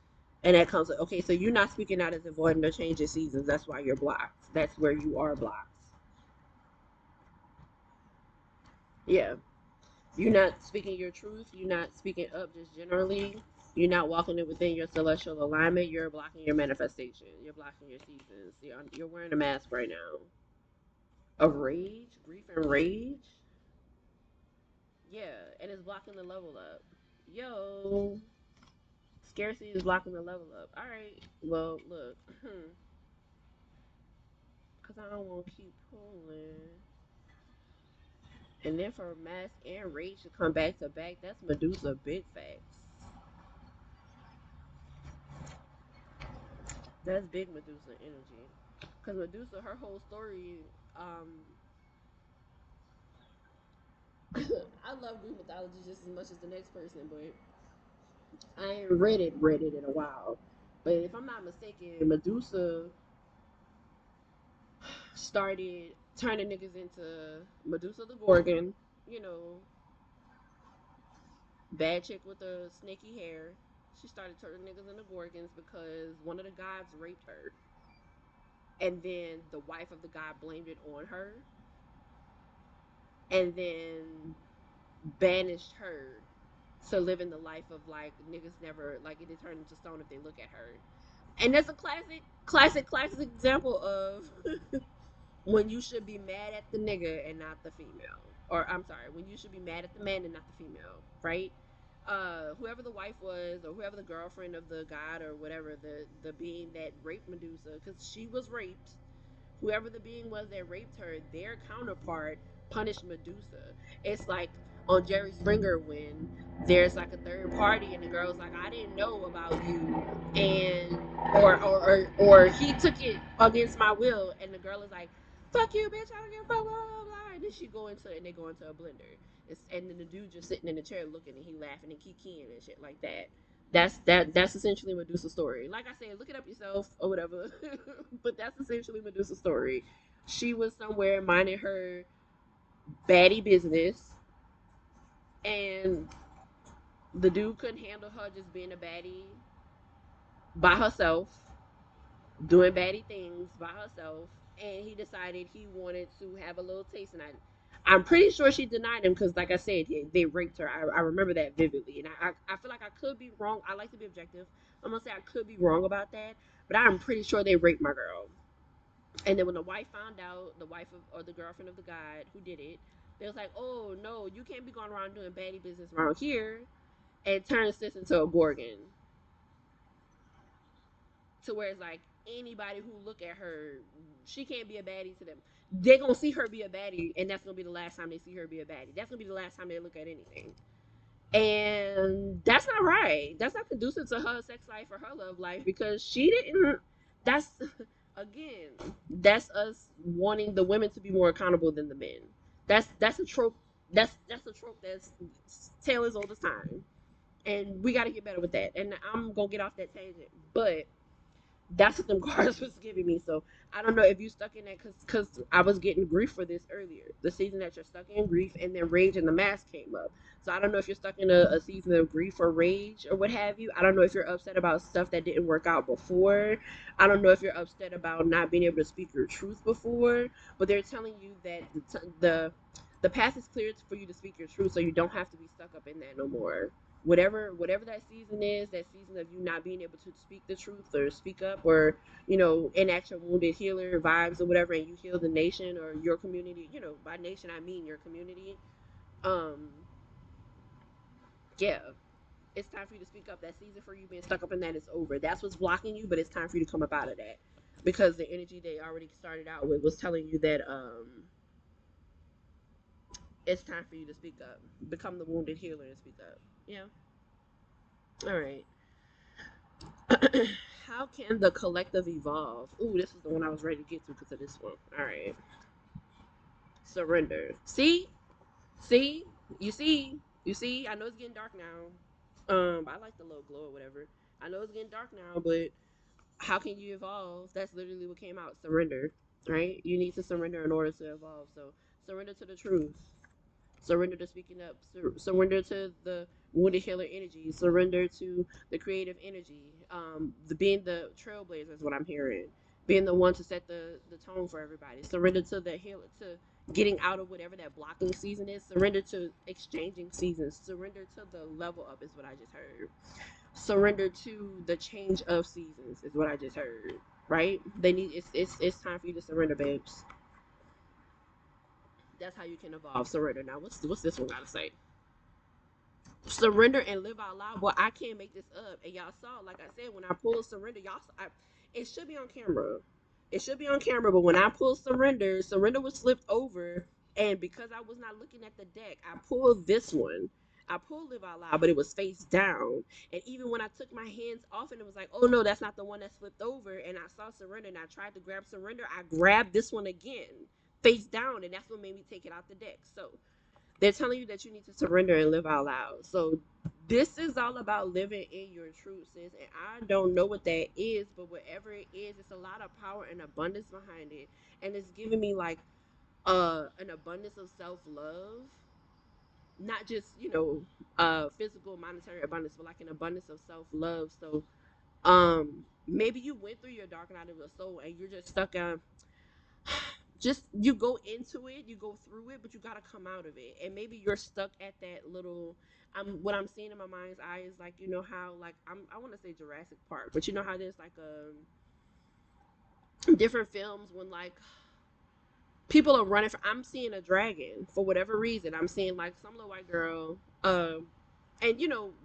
And that comes, okay, so you're not speaking out as avoiding the change of seasons. That's why you're blocked. That's where you are blocked. Yeah. You're not speaking your truth. You're not speaking up just generally. You're not walking it within your celestial alignment. You're blocking your manifestation. You're blocking your seasons. You're wearing a mask right now of rage, grief, and rage. Yeah, and it's blocking the level up. Yo, scarcity is blocking the level up. All right. Well, look, because I don't want to keep pulling. And then for Mask and Rage to come back to back, that's Medusa big facts. That's big Medusa energy. Cause Medusa, her whole story, I love Greek mythology just as much as the next person, but I ain't read it in a while. But if I'm not mistaken, Medusa started turning niggas into Medusa the Gorgon, you know, bad chick with the snaky hair. She started turning niggas into Gorgons because one of the gods raped her. And then the wife of the god blamed it on her. And then banished her to live in the life of like niggas never like it turn into stone if they look at her. And that's a classic example of when you should be mad at the nigga and not the female. Or I'm sorry, when you should be mad at the man and not the female, right? Whoever the wife was, or whoever the girlfriend of the god, or whatever the being that raped Medusa, because she was raped. Whoever the being was that raped her, their counterpart punished Medusa. It's like on Jerry Springer when there's like a third party and the girl's like, I didn't know about you, and or he took it against my will, and the girl is like, fuck you, bitch, I don't give a fuck, blah blah blah. And then they go into a blender. And then the dude just sitting in the chair looking, and he laughing and kikiing and shit like that. That's essentially Medusa's story. Like I said, look it up yourself or whatever. But that's essentially Medusa's story. She was somewhere minding her baddie business, and the dude couldn't handle her just being a baddie by herself, doing baddie things by herself, and he decided he wanted to have a little taste. And I'm pretty sure she denied him because, like I said, they raped her. I remember that vividly, and I feel like I could be wrong. I like to be objective. I'm gonna say I could be wrong about that, but I'm pretty sure they raped my girl. And then when the wife found out, the wife of or the girlfriend of the guy who did it, they was like, "Oh no, you can't be going around doing baddie business around here," and turns this into a Gorgon. To where it's like anybody who look at her, she can't be a baddie to them. They're gonna see her be a baddie, and that's gonna be the last time they see her be a baddie. That's gonna be the last time they look at anything. And that's not right. That's not conducive to her sex life or her love life because she didn't. That's again, that's us wanting the women to be more accountable than the men. That's a trope. That's a trope that's tale as old as time, and we got to get better with that. And I'm gonna get off that tangent, but that's what them cards was giving me. So I don't know if you stuck in that because I was getting grief for this earlier. The season that you're stuck in grief, and then Rage and the Mask came up. So I don't know if you're stuck in a season of grief or rage or what have you. I don't know if you're upset about stuff that didn't work out before. I don't know if you're upset about not being able to speak your truth before. But they're telling you that the path is cleared for you to speak your truth, so you don't have to be stuck up in that no more. Whatever that season is, that season of you not being able to speak the truth or speak up, or enact your wounded healer vibes or whatever, and you heal the nation or your community. By nation I mean your community. um yeah, it's time for you to speak up. That season for you being stuck up in that is over. That's what's blocking you, but it's time for you to come up out of that, because the energy they already started out with was telling you that it's time for you to speak up, become the wounded healer and speak up. Yeah. All right. How can the collective evolve? Ooh, this is the one I was ready to get to because of this one. All right. Surrender. See, you see, you see. I know it's getting dark now. I like the little glow or whatever. I know it's getting dark now, but how can you evolve? That's literally what came out. Surrender. Right? You need to surrender in order to evolve. So surrender to the truth. Surrender to speaking up. Surrender to the wounded healer energy. Surrender to the creative energy. Being the trailblazer is what I'm hearing. Being the one to set the tone for everybody. Surrender to the healer, to getting out of whatever that blocking season is. Surrender to exchanging seasons. Surrender to the level up is what I just heard. Surrender to the change of seasons is what I just heard. Right? It's time for you to surrender, babes. That's how you can evolve. Surrender. Now, what's this one gotta say? Surrender and live out loud. Well, I can't make this up. And y'all saw, like I said, when I pulled surrender, it should be on camera. It should be on camera. But when I pulled surrender was flipped over, And because I was not looking at the deck, I pulled this one. I pulled Live Out Loud, but it was face down. And even when I took my hands off and it was like, oh no, that's not the one that flipped over, and I saw Surrender and I tried to grab Surrender, I grabbed this one again, face down, and that's what made me take it out the deck. So they're telling you that you need to surrender and live out loud. So this is all about living in your truth, sis. And I don't know what that is, but whatever it is, it's a lot of power and abundance behind it. And it's giving me like an abundance of self-love, not just physical monetary abundance, but like an abundance of self-love. So maybe you went through your dark night of the soul and you're just stuck on, just you go into it, you go through it, but you got to come out of it. And maybe you're stuck at that little, what I'm seeing in my mind's eye is like, you know how like I want to say Jurassic Park, but you know how there's like different films when like people are running for, I'm seeing a dragon for whatever reason. I'm seeing like some little white girl, and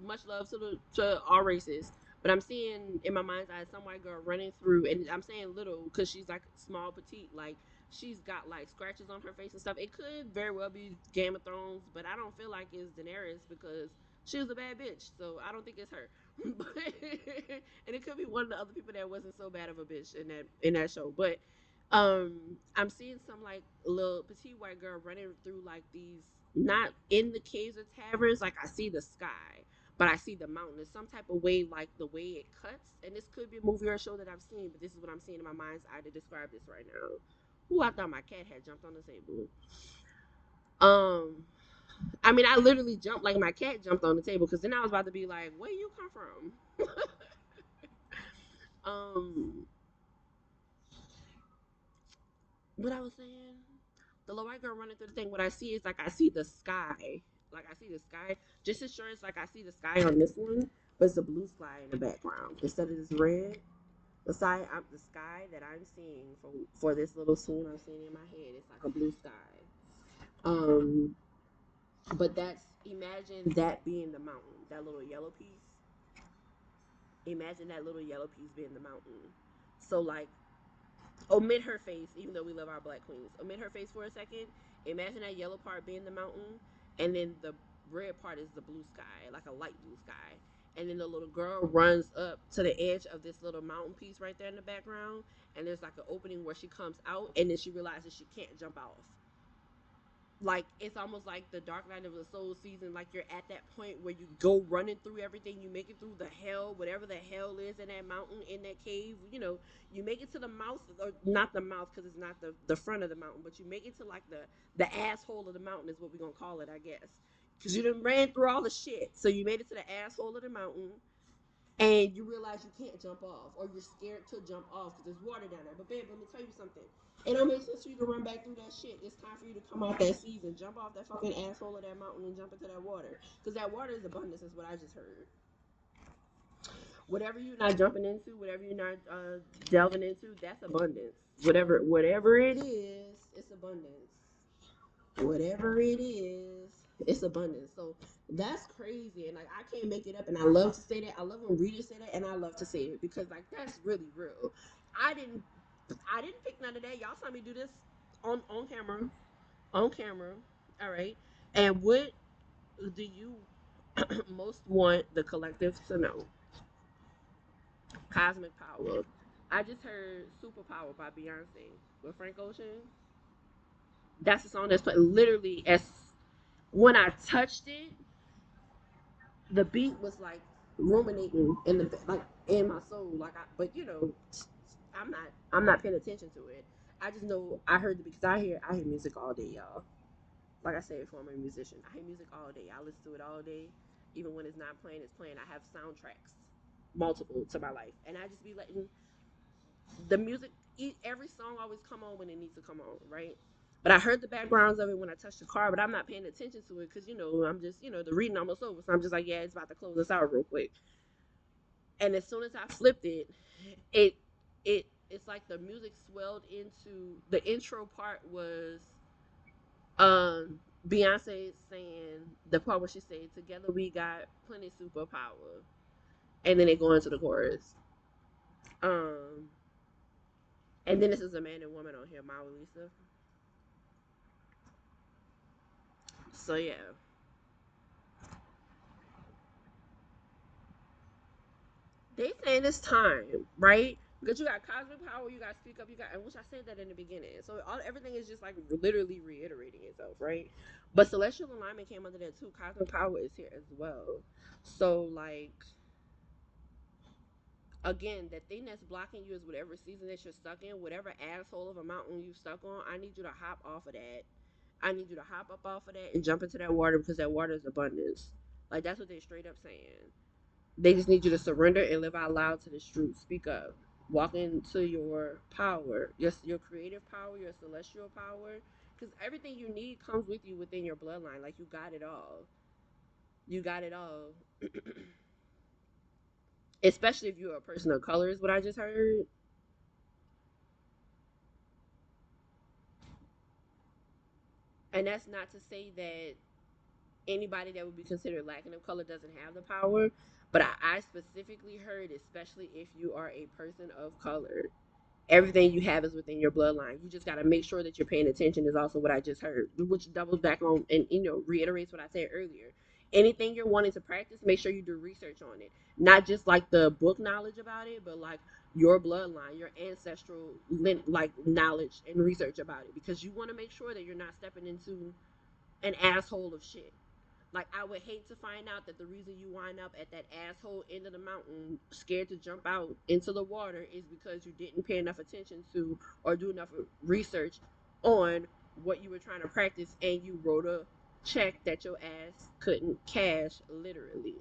much love to all races, but I'm seeing in my mind's eye some white girl running through, and I'm saying little because she's like small, petite, like she's got like scratches on her face and stuff. It could very well be Game of Thrones, but I don't feel like it's Daenerys because she was a bad bitch, so I don't think it's her. And it could be one of the other people that wasn't so bad of a bitch in that show, but I'm seeing some like little petite white girl running through like these, not in the caves or taverns, like I see the sky, but I see the mountain in some type of way, like the way it cuts. And this could be a movie or a show that I've seen, but this is what I'm seeing in my mind's eye to describe this right now. Ooh, I thought my cat had jumped on the table. Um, I mean, I literally jumped like my cat jumped on the table because then I was about to be like, "Where you come from?" um, what I was saying, the little white girl running through the thing, what I see is like I see the sky. Like I see the sky. Just as sure as like I see the sky on this one, but it's a blue sky in the background. Instead of this red, the sky that I'm seeing for this little scene I'm seeing in my head, it's like a blue sky. Um, but imagine that being the mountain, that little yellow piece. Imagine that little yellow piece being the mountain. So like omit her face, even though we love our black queens. Omit her face for a second. Imagine that yellow part being the mountain, and then the red part is the blue sky, like a light blue sky. And then the little girl runs up to the edge of this little mountain piece right there in the background, and there's like an opening where she comes out, and then she realizes she can't jump off. Like it's almost like the Dark Night of the Soul season, like you're at that point where you go running through everything, you make it through the hell, whatever the hell is in that mountain, in that cave, you make it to the mouth, or not the mouth because it's not the front of the mountain, but you make it to like the asshole of the mountain is what we're gonna call it, I guess, because you done ran through all the shit, so you made it to the asshole of the mountain, and you realize you can't jump off, or you're scared to jump off because there's water down there. But babe, let me tell you something. It don't make sense for you to run back through that shit. It's time for you to come off that season, jump off that fucking asshole of that mountain, and jump into that water. Because that water is abundance, is what I just heard. Whatever you're not jumping into, whatever you're not delving into, that's abundance. Whatever it is, it's abundance. Whatever it is, it's abundance. So that's crazy, and like I can't make it up. And I love to say that. I love when readers say that, and I love to say it because like that's really real. I didn't, I didn't pick none of that. Y'all saw me do this on camera, on camera. All right. And what do you most want the collective to know? Cosmic power. I just heard "Superpower" by Beyonce with Frank Ocean. That's the song that's played. Literally, as when I touched it, the beat was like ruminating in the like in my soul. Like but I'm not paying attention to it. I just know I heard it because I hear music all day, y'all. Like I said, before, I'm a musician. I hear music all day. I listen to it all day, even when it's not playing. It's playing. I have soundtracks, multiple to my life, and I just be letting the music. Every song always come on when it needs to come on, right? But I heard the backgrounds of it when I touched the car, but I'm not paying attention to it because I'm just the reading almost over, so I'm just like, yeah, it's about to close us out real quick. And as soon as I flipped it, it it's like the music swelled into the intro part was um Beyonce saying the part where she said, "Together we got plenty superpower," and then they go into the chorus. Um, and then this is a man and woman on here, Mama Lisa. So yeah. They saying it's time, right? Because you got cosmic power, you got speak up, you got, and which I said that in the beginning. So everything is just like literally reiterating itself, right? But celestial alignment came under that too. Cosmic power is here as well. So like again, the thing that's blocking you is whatever season that you're stuck in, whatever asshole of a mountain you stuck on. I need you to hop off of that. I need you to hop up off of that and jump into that water because that water is abundance. Like that's what they straight up saying. They just need you to surrender and live out loud to this truth. Speak up. Walk into your power, your creative power, your celestial power. Because everything you need comes with you within your bloodline. Like you got it all. You got it all. Especially if you're a person of color, is what I just heard. And that's not to say that anybody that would be considered lacking of color doesn't have the power. But I specifically heard, especially if you are a person of color, everything you have is within your bloodline. You just got to make sure that you're paying attention, is also what I just heard, which doubles back on and reiterates what I said earlier. Anything you're wanting to practice, make sure you do research on it. Not just like the book knowledge about it, but like your bloodline, your ancestral like knowledge and research about it, because you want to make sure that you're not stepping into an asshole of shit. Like, I would hate to find out that the reason you wind up at that asshole end of the mountain, scared to jump out into the water, is because you didn't pay enough attention to or do enough research on what you were trying to practice, and you wrote a check that your ass couldn't cash, literally,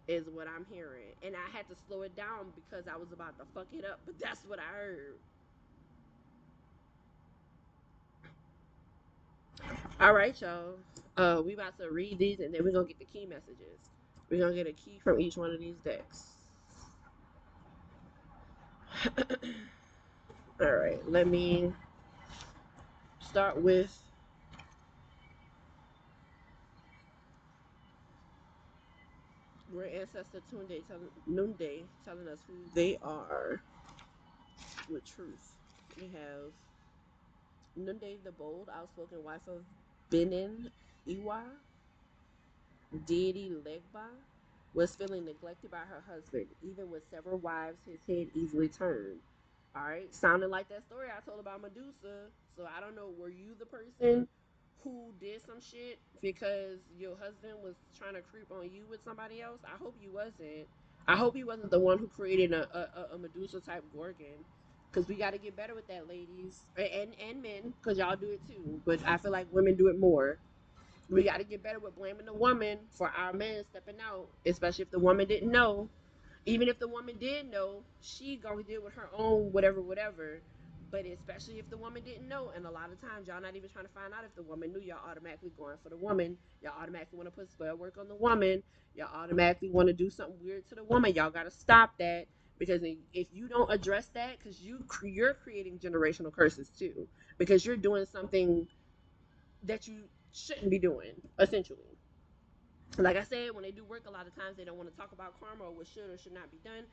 is what I'm hearing. And I had to slow it down because I was about to fuck it up, but that's what I heard. All right, y'all. We about to read these, and then we're gonna get the key messages. We're gonna get a key from each one of these decks. All right, let me start with Great Ancestor Noonday telling us who they are with truth. We have Noonday, the bold, outspoken wife of Benin Iwa, deity Legba, was feeling neglected by her husband. Even with several wives, his head easily turned. All right, sounded like that story I told about Medusa. So I don't know, were you the person who did some shit because your husband was trying to creep on you with somebody else? I hope you wasn't. I hope he wasn't the one who created a Medusa type Gorgon. Because we got to get better with that, ladies. And men, because y'all do it too. But I feel like women do it more. We got to get better with blaming the woman for our men stepping out, especially if the woman didn't know. Even if the woman did know, she gonna deal with her own whatever. But especially if the woman didn't know, and a lot of times y'all not even trying to find out if the woman knew, y'all automatically going for the woman. Y'all automatically want to put spell work on the woman. Y'all automatically want to do something weird to the woman. Y'all got to stop that, because if you don't address that, because you're creating generational curses too, because you're doing something that you shouldn't be doing, essentially. Like I said, when they do work, a lot of times they don't want to talk about karma or what should or should not be done.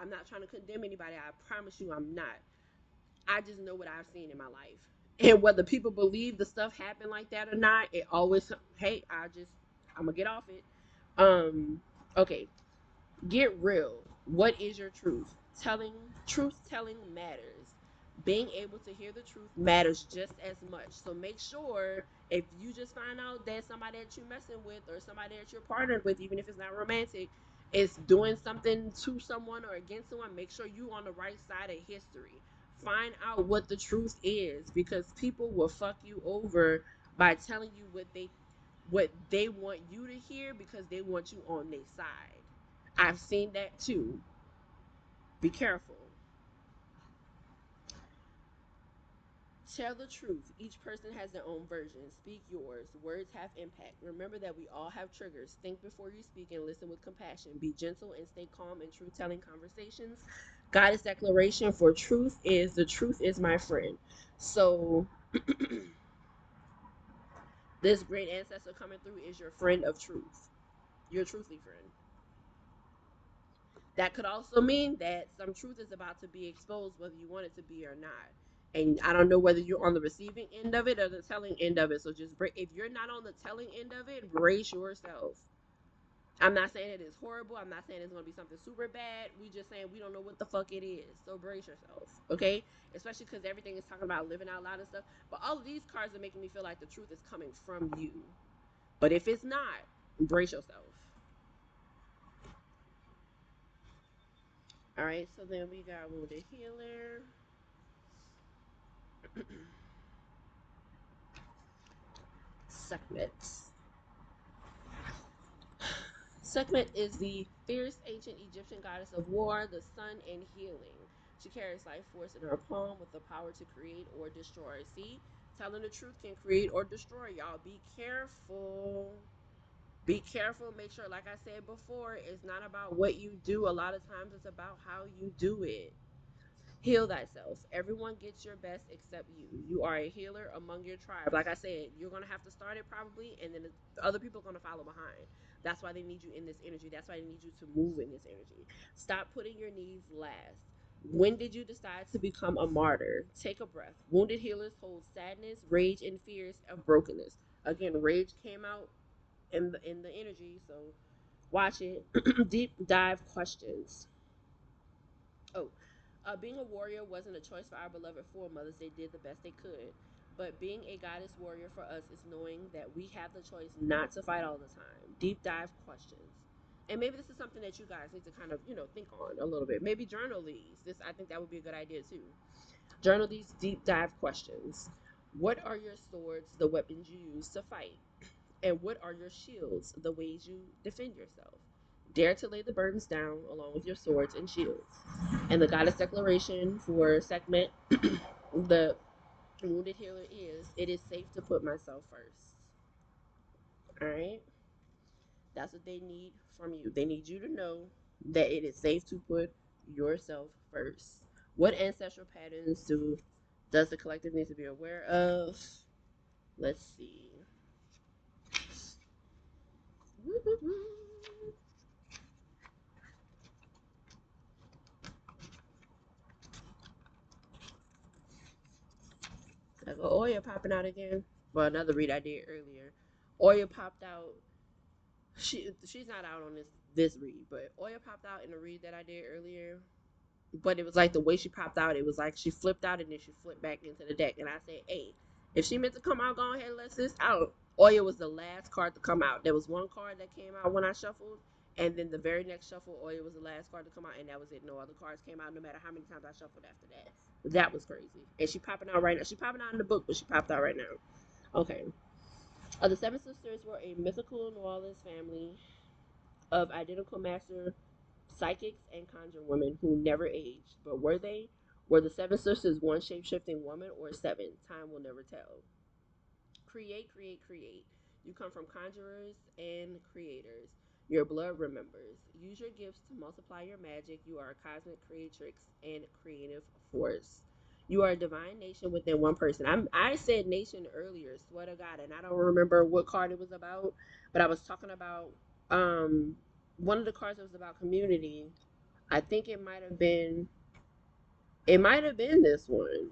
I'm not trying to condemn anybody. I promise you, I'm not. I just know what I've seen in my life. And whether people believe the stuff happened like that or not, it always, hey, I'm going to get off it. Okay, get real. What is your truth? Truth telling matters. Being able to hear the truth matters just as much. So make sure, if you just find out that somebody that you're messing with or somebody that you're partnered with, even if it's not romantic, is doing something to someone or against someone, make sure you on the right side of history. Find out what the truth is, because people will fuck you over by telling you what they want you to hear, because they want you on their side. I've seen that too. Be careful. Tell the truth. Each person has their own version. Speak yours. Words have impact. Remember that we all have triggers. Think before you speak and listen with compassion. Be gentle and stay calm in truth telling conversations. Goddess declaration for truth is: the truth is my friend. So, this great ancestor coming through is your friend of truth, your truthy friend. That could also mean that some truth is about to be exposed, whether you want it to be or not. And I don't know whether you're on the receiving end of it or the telling end of it. So just if you're not on the telling end of it, brace yourself. I'm not saying it is horrible. I'm not saying it's going to be something super bad. We just saying we don't know what the fuck it is. So brace yourself, okay? Especially because everything is talking about living out loud and stuff. But all of these cards are making me feel like the truth is coming from you. But if it's not, brace yourself. All right. So then we got Wounded Healer. Sekhmet. Sekhmet is the fierce ancient Egyptian goddess of war, the sun, and healing. She carries life force in her palm with the power to create or destroy. See, telling the truth can create or destroy, y'all. Be careful. Be careful. Make sure, like I said before, it's not about what you do. A lot of times it's about how you do it. Heal thyself. Everyone gets your best except you. You are a healer among your tribe. Like I said, you're going to have to start it probably, and then other people are going to follow behind. That's why they need you in this energy. That's why they need you to move in this energy. Stop putting your needs last. When did you decide to become a martyr? Take a breath. Wounded healers hold sadness, rage, and fears of brokenness. Again, rage came out in the energy, so watch it. Deep dive questions. Oh, being a warrior wasn't a choice for our beloved foremothers. They did the best they could. But being a goddess warrior for us is knowing that we have the choice not to fight all the time. Deep dive questions. And maybe this is something that you guys need to kind of, think on a little bit. Maybe journal these. I think that would be a good idea too. Journal these deep dive questions. What are your swords, the weapons you use to fight? And what are your shields, the ways you defend yourself? Dare to lay the burdens down along with your swords and shields. And the goddess declaration for Sekhmet, the wounded healer is, it is safe to put myself first. All right? That's what they need from you. They need you to know that it is safe to put yourself first. What ancestral patterns does the collective need to be aware of? Let's see. Like Oya popping out again. Well, another read I did earlier. Oya popped out. She's not out on this read, but Oya popped out in a read that I did earlier. But it was like the way she popped out, it was like she flipped out and then she flipped back into the deck. And I said, hey, if she meant to come out, go ahead and let this out. Oya was the last card to come out. There was one card that came out when I shuffled, and then the very next shuffle, Oya was the last card to come out, and that was it. No other cards came out, no matter how many times I shuffled after that. That was crazy. And she popping out right now. She popping out in the book, but she popped out right now. Okay. The Seven Sisters were a mythical New Orleans family of identical master psychics and conjure women who never aged. But were they? Were the Seven Sisters one shape shifting woman or seven? Time will never tell. Create, create, create. You come from conjurers and creators. Your blood remembers. Use your gifts to multiply your magic. You are a cosmic creatrix and creative force. You are a divine nation within one person. I said nation earlier, swear to God, and I don't remember what card it was about, but I was talking about um one of the cards that was about community. I think it might have been this one.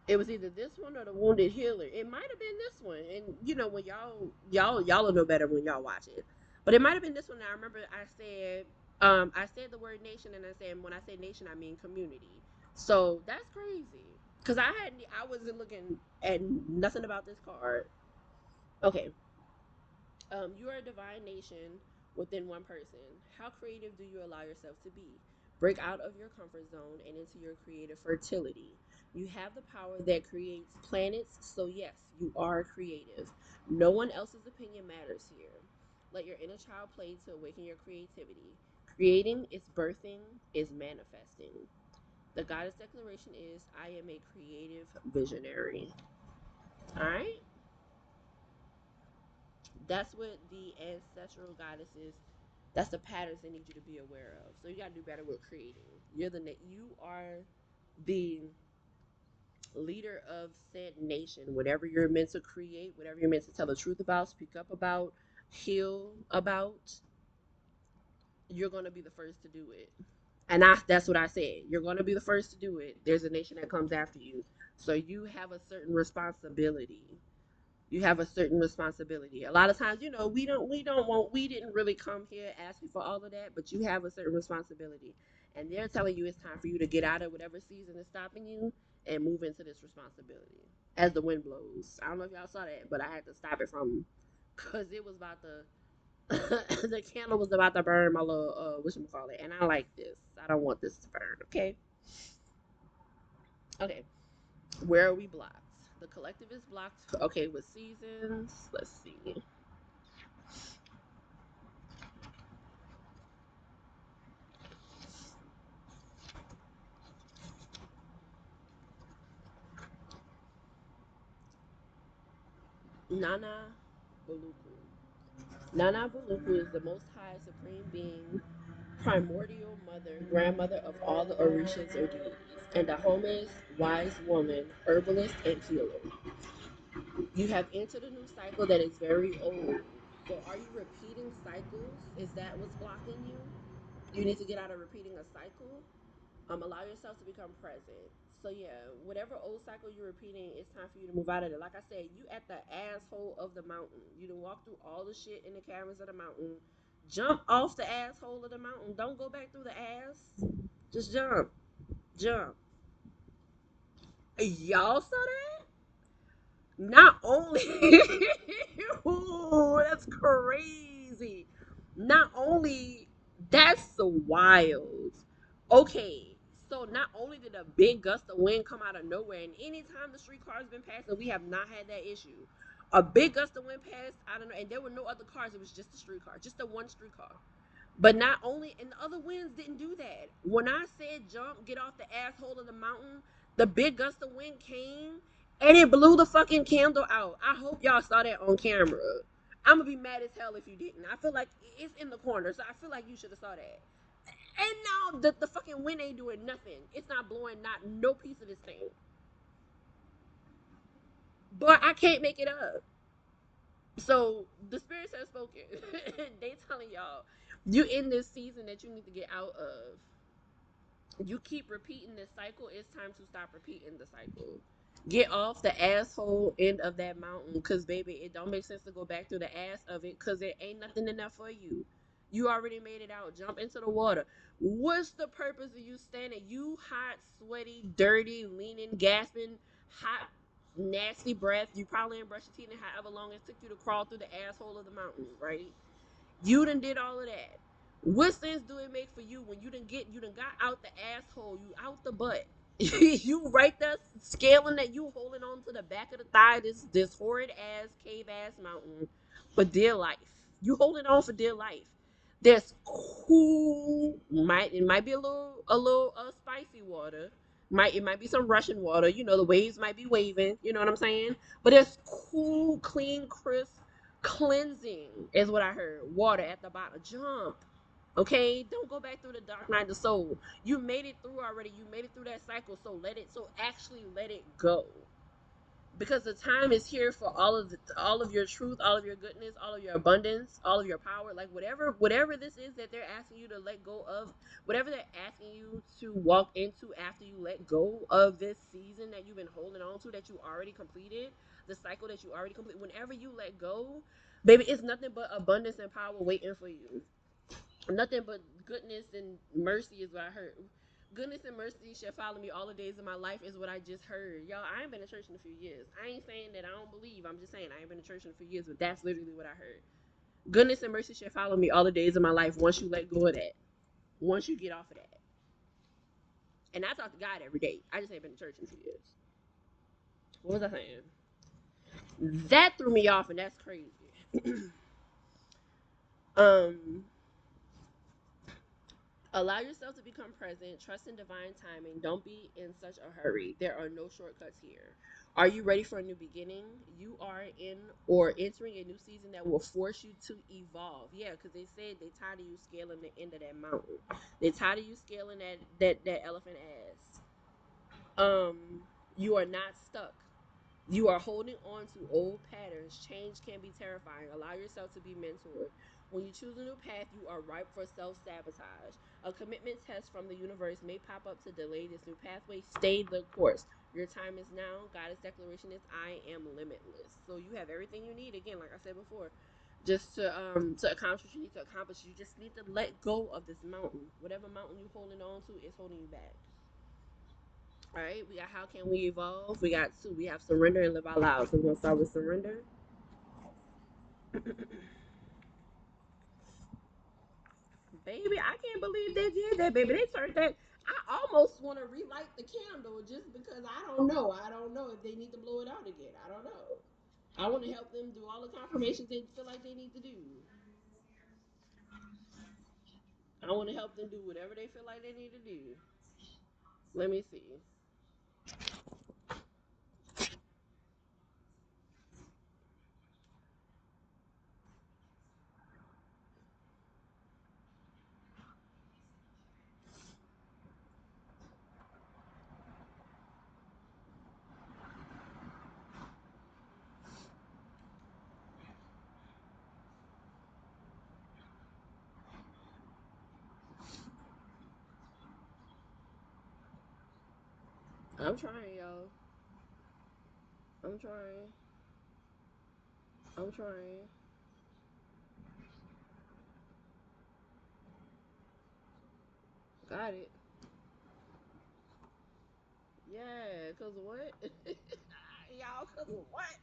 It was either this one or the Wounded Healer. It might have been this one. And when y'all will know better when y'all watch it. But it might have been this one. I remember I said the word nation, and I said when I say nation I mean community. So that's crazy. Cause I wasn't looking at nothing about this card. Okay. You are a divine nation within one person. How creative do you allow yourself to be? Break out of your comfort zone and into your creative fertility. You have the power that creates planets, so yes, you are creative. No one else's opinion matters here. Let your inner child play to awaken your creativity. Creating is birthing, is manifesting. The goddess declaration is I am a creative visionary. All right? That's what the ancestral goddesses. That's the patterns they need you to be aware of. So you got to do better with creating. You are the leader of said nation. Whatever you're meant to create, whatever you're meant to tell the truth about, speak up about, heal about, you're going to be the first to do it. And that's what I said. You're going to be the first to do it. There's a nation that comes after you. So you have a certain responsibility. You have a certain responsibility. A lot of times, we didn't really come here asking for all of that, but you have a certain responsibility. And they're telling you it's time for you to get out of whatever season is stopping you and move into this responsibility as the wind blows. I don't know if y'all saw that, but I had to stop it from because it was about to the candle was about to burn my little whatchamacallit, and I like this. I don't want this to burn. Okay. Okay. Where are we blocked? The collective is blocked. Okay, with seasons. Let's see. Nana Buluku. Nana Buluku is the most high supreme being, primordial mother, grandmother of all the Orishas or deities, and the homest wise woman, herbalist, and healer. You have entered a new cycle that is very old. So are you repeating cycles? Is that what's blocking you? You need to get out of repeating a cycle. Allow yourself to become present. So yeah, whatever old cycle you're repeating, it's time for you to move out of it. Like I said, you at the asshole of the mountain. You done walk through all the shit in the caverns of the mountain. Jump off the asshole of the mountain. Don't go back through the ass. Just jump. Jump. Y'all saw that? Not only Ooh, that's crazy. Not only that's wild. Okay, so not only did a big gust of wind come out of nowhere, and anytime the streetcar's been passing, we have not had that issue. A big gust of wind passed, I don't know, and there were no other cars. It was just a streetcar, just the one streetcar. But not only, and the other winds didn't do that. When I said jump, get off the asshole of the mountain, the big gust of wind came and it blew the fucking candle out. I hope y'all saw that on camera. I'm gonna be mad as hell if you didn't. I feel like it's in the corner, so I feel like you should have saw that. And now the fucking wind ain't doing nothing. It's not blowing not no piece of this thing. But I can't make it up. So the spirits have spoken. They telling y'all you in this season that you need to get out of. You keep repeating this cycle, it's time to stop repeating the cycle. Get off the asshole end of that mountain, because baby, it don't make sense to go back through the ass of it, because there ain't nothing enough for you. You already made it out. Jump into the water. What's the purpose of you standing? You hot, sweaty, dirty, leaning, gasping, hot, nasty breath. You probably ain't brushed your teeth in however long it took you to crawl through the asshole of the mountain, right? You done did all of that. What sense do it make for you when you done got out the asshole, you out the butt? You right there scaling that, you holding on to the back of the thigh, this horrid ass cave ass mountain for dear life. You holding on for dear life. There's cool, it might be a little spicy water. It might be some Russian water. The waves might be waving. You know what I'm saying? But it's cool, clean, crisp, cleansing is what I heard. Water at the bottom. Jump. Okay? Don't go back through the dark night of the soul. You made it through already. You made it through that cycle. So actually let it go. Because the time is here for all of your truth, all of your goodness, all of your abundance, all of your power. Like whatever this is that they're asking you to let go of, whatever they're asking you to walk into after you let go of this season that you've been holding on to, that you already completed, the cycle that you already completed. Whenever you let go, baby, it's nothing but abundance and power waiting for you. Nothing but goodness and mercy is what I heard. Goodness and mercy shall follow me all the days of my life is what I just heard. Y'all, I ain't been to church in a few years. I ain't saying that I don't believe. I'm just saying I ain't been to church in a few years, but that's literally what I heard. Goodness and mercy shall follow me all the days of my life once you let go of that. Once you get off of that. And I talk to God every day. I just ain't been to church in a few years. What was I saying? That threw me off, and that's crazy. um Allow yourself to become present. Trust in divine timing. Don't be in such a hurry. There are no shortcuts here. Are you ready for a new beginning? You are in or entering a new season that will force you to evolve. Yeah, because they said they tired of you scaling the end of that mountain. They tired of you scaling that elephant ass. Um, you are not stuck. You are holding on to old patterns. Change can be terrifying. Allow yourself to be mentored. When you choose a new path, you are ripe for self-sabotage. A commitment test from the universe may pop up to delay this new pathway. Stay the course. Your time is now. Goddess declaration is I am limitless. So you have everything you need, again, like I said before, just to accomplish what you need to accomplish. You just need to let go of this mountain. Whatever mountain you're holding on to is holding you back. All right, we got how can we evolve? We got two. We have surrender and live out loud. So we're gonna start with surrender. Baby, I can't believe they did that, baby. They turned that. I almost want to relight the candle just because I don't know. I don't know if they need to blow it out again. I don't know. I want to help them do all the confirmations they feel like they need to do. I want to help them do whatever they feel like they need to do. Let me see. I'm trying, y'all. I'm trying. I'm trying. Got it. Yeah, cause what? Y'all, cause what?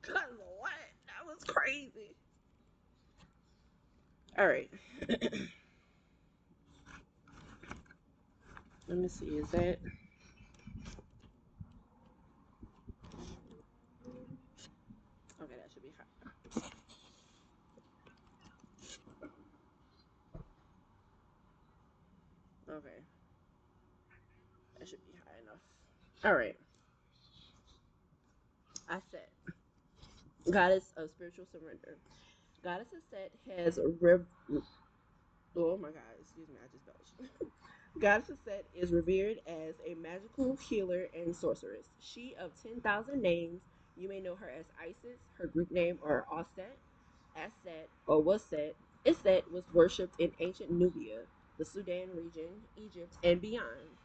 Cause what? That was crazy. All right. Let me see. Is that okay? That should be high. Okay, that should be high enough. All right. I said, Goddess of spiritual surrender. Goddess Set has oh my God, excuse me, I just belched. Goddess Set is revered as a magical healer and sorceress. She of 10,000 names. You may know her as Isis. Her Greek name are Aset, Aset, or Waset. Iset was worshipped in ancient Nubia, the Sudan region, Egypt, and beyond.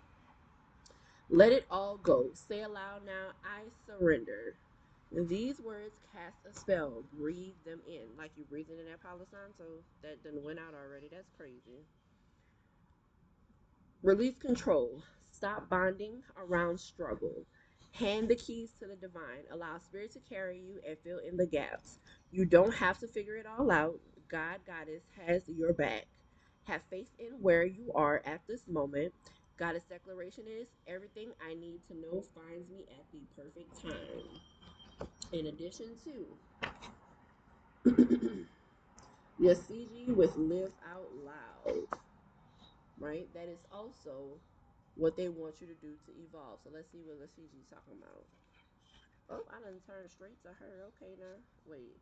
Let it all go. Say aloud now, I surrender. These words cast a spell. Breathe them in. Like you breathing in that Palo Santo that done went out already. That's crazy. Release control. Stop bonding around struggle. Hand the keys to the divine. Allow spirit to carry you and fill in the gaps. You don't have to figure it all out. God, Goddess has your back. Have faith in where you are at this moment. Goddess declaration is everything I need to know finds me at the perfect time. In addition to Yasiji with live out loud, right? That is also what they want you to do to evolve. So let's see what Yasiji's talking about. Oh, I done turned straight to her. Okay, now. Wait.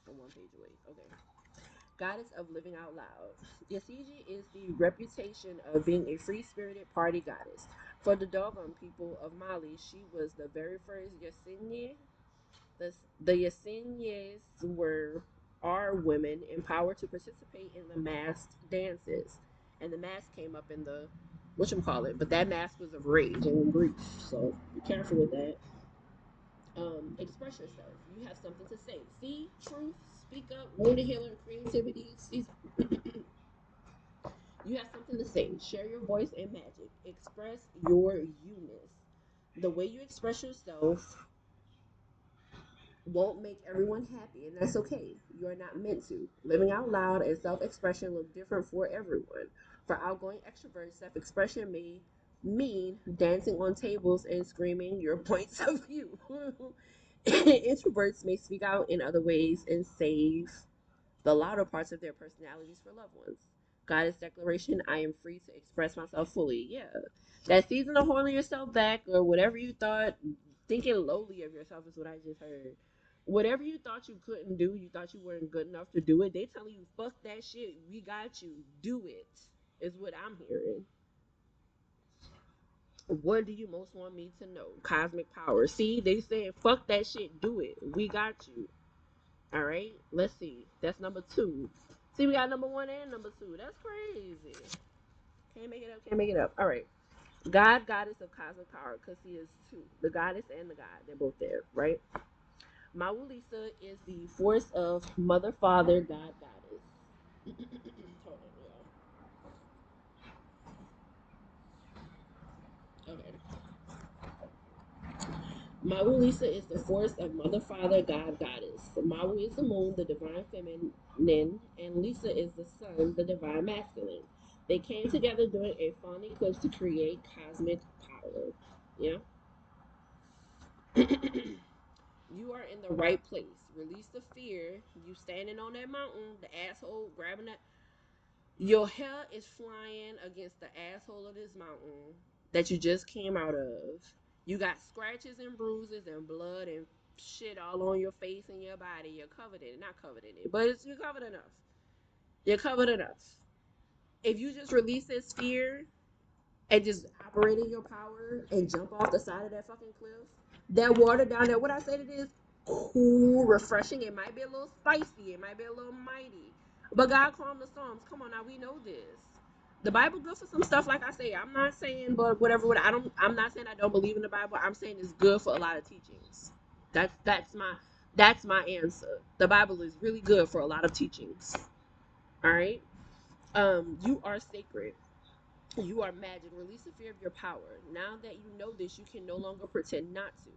I'm one page away. Okay. Goddess of living out loud. Yasiji is the reputation of being a free spirited party goddess. For the Dogon people of Mali, she was the very first Yasinye. The Yasinyes were are women empowered to participate in the masked dances. And the mask came up in the whatchamacallit, but that mask was of rage and grief. So be careful with that. Express yourself. You have something to say. See, truth, speak up, wounded healer, creativity. See, you have something to say. Share your voice and magic. Express your you-ness. The way you express yourself won't make everyone happy, and that's okay. You are not meant to. Living out loud and self expression look different for everyone. For outgoing extroverts, self expression may mean dancing on tables and screaming your points of view. Introverts may speak out in other ways and save the louder parts of their personalities for loved ones. Goddess declaration, I am free to express myself fully. Yeah. That season of holding yourself back or whatever you thought, thinking lowly of yourself is what I just heard. Whatever you thought you couldn't do, you thought you weren't good enough to do it, they telling you, fuck that shit. We got you. Do it, is what I'm hearing. What do you most want me to know? Cosmic power. See, they saying, fuck that shit. Do it. We got you. All right. Let's see. That's number two. See, we got number 1 and number 2. That's crazy. Can't make it up. Can't make it up. All right. God, goddess of cosmic power, because he is 2. The goddess and the god. They're both there, right? Mawulisa is the force of mother, father, God, goddess. Hold on, y'all. Okay. Mawu Lisa is the force of Mother, Father, God, Goddess. Mawu is the moon, the divine feminine, and Lisa is the sun, the divine masculine. They came together during a fawn eclipse to create cosmic power. Yeah? You are in the right place. Release the fear. You standing on that mountain, the asshole grabbing that. Your hair is flying against the asshole of this mountain that you just came out of. You got scratches and bruises and blood and shit all on your face and your body. You're covered in it. Not covered in it, but you're covered enough. You're covered enough. If you just release this fear and just operate in your power and jump off the side of that fucking cliff, that water down there, what I said it is, cool, refreshing. It might be a little spicy. It might be a little mighty. But God calmed the storms. Come on now, we know this. The Bible good for some stuff, like I say. I'm not saying, but whatever. I'm not saying I don't believe in the Bible. I'm saying it's good for a lot of teachings. That's my answer. The Bible is really good for a lot of teachings. All right. You are sacred. You are magic. Release the fear of your power. Now that you know this, you can no longer pretend not to.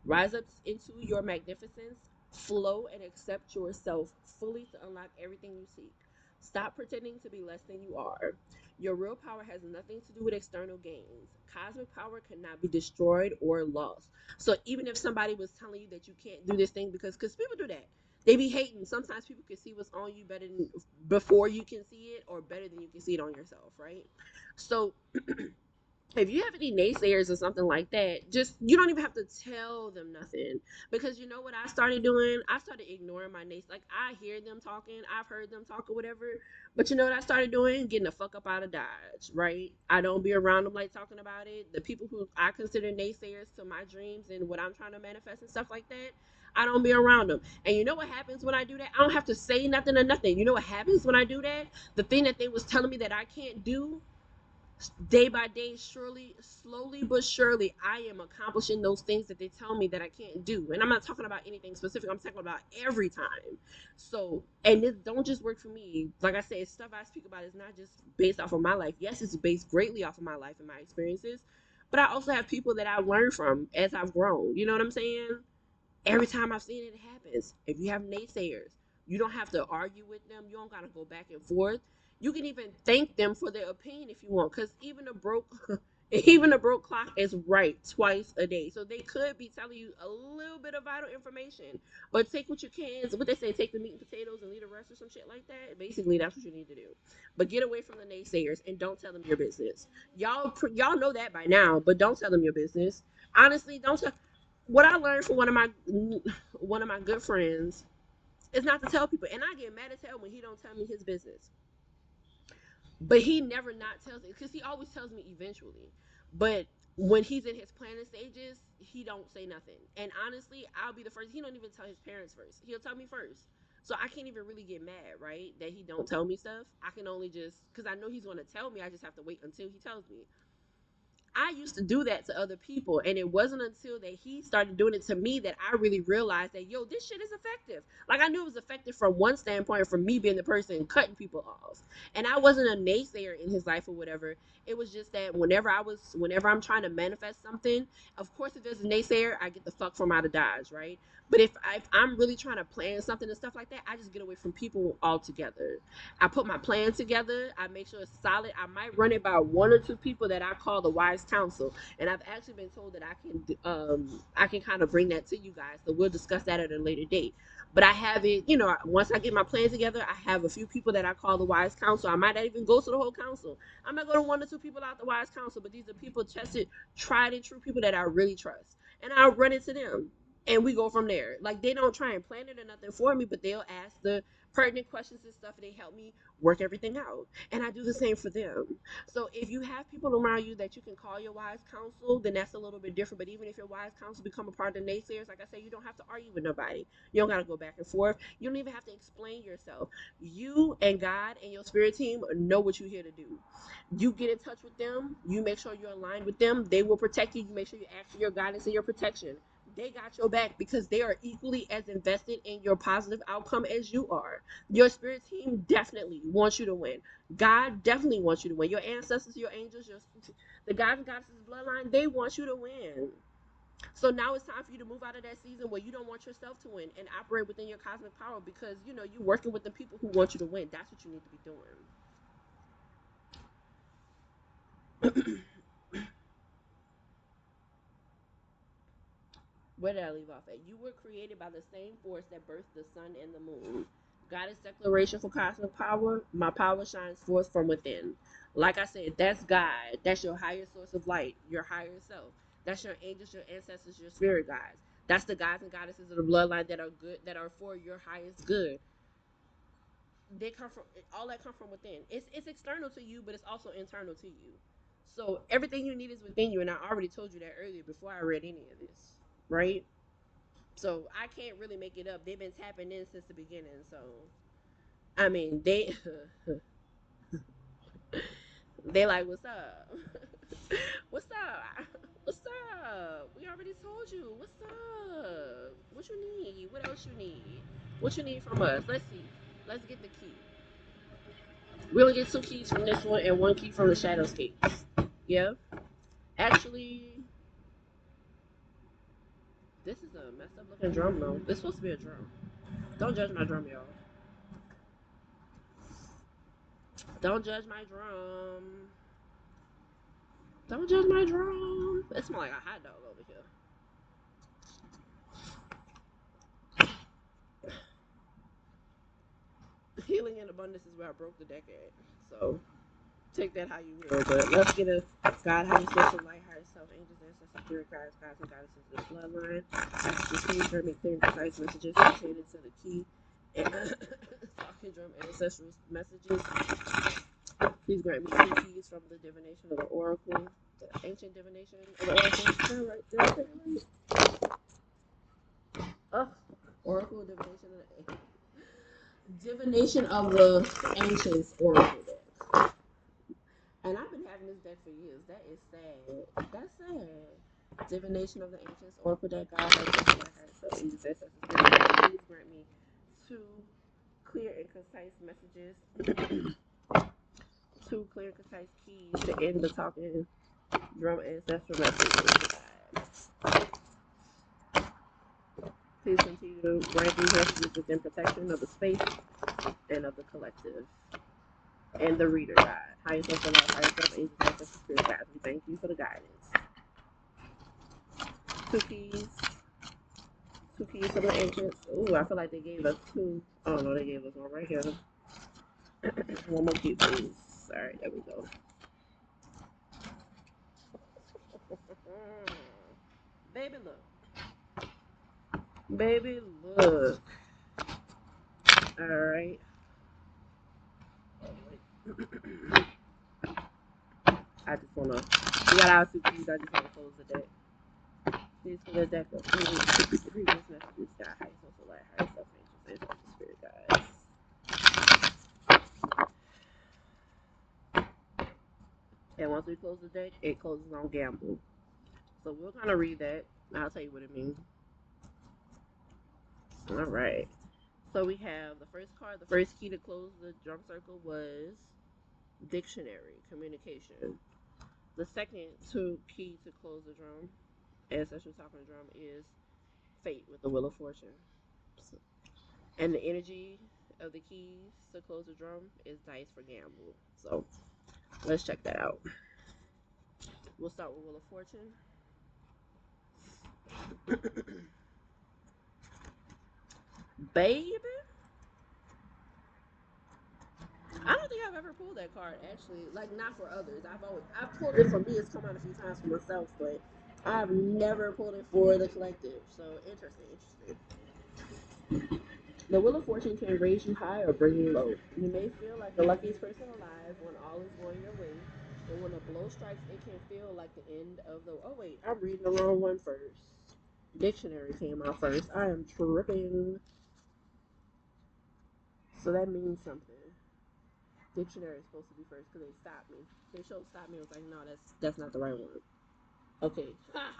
Rise up into your magnificence, flow, and accept yourself fully to unlock everything you seek. Stop pretending to be less than you are. Your real power has nothing to do with external gains. Cosmic power cannot be destroyed or lost. So even if somebody was telling you that you can't do this thing because people do that. They be hating. Sometimes people can see what's on you better than before you can see it, or better than you can see it on yourself, right? So if you have any naysayers or something like that, just you don't even have to tell them nothing. Because you know what I started doing? I started ignoring my naysayers. Like I hear them talking, I've heard them talk or whatever. But you know what I started doing? Getting the fuck up out of Dodge, right? I don't be around them like talking about it. The people who I consider naysayers to my dreams and what I'm trying to manifest and stuff like that, I don't be around them. And you know what happens when I do that? I don't have to say nothing or nothing. You know what happens when I do that? The thing that they was telling me that I can't do, day by day, surely, slowly but surely, I am accomplishing those things that they tell me that I can't do. And I'm not talking about anything specific. I'm talking about every time. So, and this don't just work for me. Like I said, stuff I speak about is not just based off of my life. Yes, it's based greatly off of my life and my experiences, but I also have people that I've learned from as I've grown. You know what I'm saying? Every time I've seen it, it happens. If you have naysayers, you don't have to argue with them. You don't gotta go back and forth. You can even thank them for their opinion if you want, because even a broke, even a broke clock is right twice a day. So they could be telling you a little bit of vital information, but take what you can. So what they say, take the meat and potatoes and leave the rest, or some shit like that. Basically, that's what you need to do. But get away from the naysayers and don't tell them your business. Y'all know that by now, but don't tell them your business. Honestly, don't tell. What I learned from one of my good friends is not to tell people, and I get mad as hell when he don't tell me his business. But he never not tells it because he always tells me eventually. But when he's in his planning stages, he don't say nothing. And honestly, I'll be the first. He don't even tell his parents first. He'll tell me first. So I can't even really get mad, right? That he don't tell me stuff. I can only just because I know he's gonna tell me. I just have to wait until he tells me. I used to do that to other people, and it wasn't until that he started doing it to me that I really realized that this shit is effective. Like I knew it was effective from one standpoint, from me being the person cutting people off, and I wasn't a naysayer in his life or whatever. It was just that whenever I'm trying to manifest something, of course, if there's a naysayer, I get the fuck from out of Dodge, right? But if I'm really trying to plan something and stuff like that, I just get away from people altogether. I put my plan together. I make sure it's solid. I might run it by one or two people that I call the wise counsel, and I've actually been told that I can kind of bring that to you guys. So we'll discuss that at a later date. But I have it, once I get my plan together, I have a few people that I call the wise counsel. I might not even go to the whole council. I might go to one or two people out the wise counsel, but these are people tested, tried and true people that I really trust, and I'll run into them. and we go from there. Like, they don't try and plan it or nothing for me, but they'll ask the pertinent questions and stuff, and they help me work everything out. And I do the same for them. So if you have people around you that you can call your wise counsel, then that's a little bit different. But even if your wise counsel become a part of the naysayers, like I say, you don't have to argue with nobody. You don't got to go back and forth. You don't even have to explain yourself. You and God and your spirit team know what you're here to do. You get in touch with them. You make sure you're aligned with them. They will protect you. You make sure you ask for your guidance and your protection. They got your back because they are equally as invested in your positive outcome as you are. Your spirit team definitely wants you to win. God definitely wants you to win. Your ancestors, your angels, the gods and goddesses bloodline, they want you to win. So now it's time for you to move out of that season where you don't want yourself to win and operate within your cosmic power, because you're working with the people who want you to win. That's what you need to be doing. Where did I leave off at? You were created by the same force that birthed the sun and the moon. Goddess declaration for cosmic power. My power shines forth from within. Like I said, that's God. That's your higher source of light, your higher self. That's your angels, your ancestors, your spirit guides. That's the gods and goddesses of the bloodline that are good, that are for your highest good. They come from, all that come from within. It's external to you, but it's also internal to you. So everything you need is within you, and I already told you that earlier before I read any of this, right? So I can't really make it up. They've been tapping in since the beginning. So I mean, they like, what's up? What's up? What's up? We already told you. What's up? What you need? What else you need? What you need from us? Let's see. Let's get the key. We only get 2 keys from this one and 1 key from the Shadowscape. Yeah. Actually, this is a messed up looking drum though. It's supposed to be a drum. Don't judge my drum, y'all. Don't judge my drum. Don't judge my drum. It smells like a hot dog over here. Healing in abundance is where I broke the deck at. So take that how you will. But let's get a God, higher source of light, higher self, angels, ancestors, spirit guides, gods and goddesses of the bloodline. The key for me clear and concise messages pertaining to the key and talking drum ancestral messages. Please grant me 2 keys from the divination of the oracle, the ancient divination of the oracle. All right, oracle divination of the ancients oracle deck. And I've been having this deck for years. That is sad. That's sad. Divination of the ancients oracle deck. God has please grant me 2 clear and concise messages. 2 clear and concise keys to end the talking drum ancestral messages. Please continue to grant these messages within protection of the space and of the collective. And the reader guide. Higher self of life, higher self, angels, ancestors, spirit guides. We thank you for the guidance. 2 keys. 2 keys for the ancients. Ooh, I feel like they gave us 2. Oh no, they gave us 1 right here. 1 more key, please. Alright, there we go. Baby, look. Baby, look. Alright. I just wanna, we got our 2 keys. I just wanna close the deck. Please for the deck of previous messages. God, higher self of light, higher self, angels, ancestors, spirit guides. And once we close the deck, it closes on gamble. So we'll kind of read that. I'll tell you what it means. All right. So we have the first card. The first key to close the drum circle was dictionary, communication. The second key to close the drum, ancestral talking drum, is fate with the wheel of fortune. So, and the energy of the keys to close the drum is dice for gamble. So let's check that out. We'll start with wheel of fortune. Baby, I don't think I've ever pulled that card actually. Like, not for others. I've pulled it for me. It's come out a few times for myself, but I've never pulled it for the collective. So interesting, interesting. The Wheel of Fortune can raise you high or bring you low. You may feel like the luckiest person alive when all is going your way, but when a blow strikes, it can feel like the end of the. Oh wait, I'm reading the wrong one first. Dictionary came out first. I am tripping. So that means something. Dictionary is supposed to be first because they stopped me. They showed stop me. I was like, no, that's not the right one. Okay. Ha!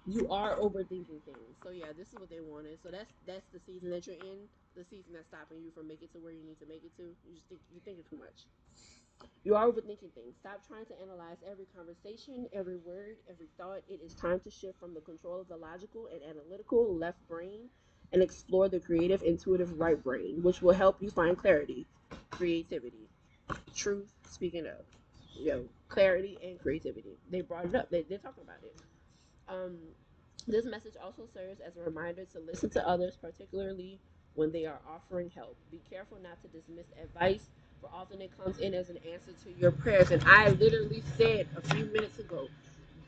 You are overthinking things. So yeah, this is what they wanted. So that's the season that you're in. The season that's stopping you from making it to where you need to make it to. You just think you're thinking too much. You are overthinking things. Stop trying to analyze every conversation, every word, every thought. It is time to shift from the control of the logical and analytical left brain and explore the creative, intuitive right brain, which will help you find clarity, creativity, truth. Speaking of, clarity and creativity. They brought it up. They're talking about it. Um, this message also serves as a reminder to listen to others, particularly when they are offering help. Be careful not to dismiss advice, for often it comes in as an answer to your prayers. And I literally said a few minutes ago,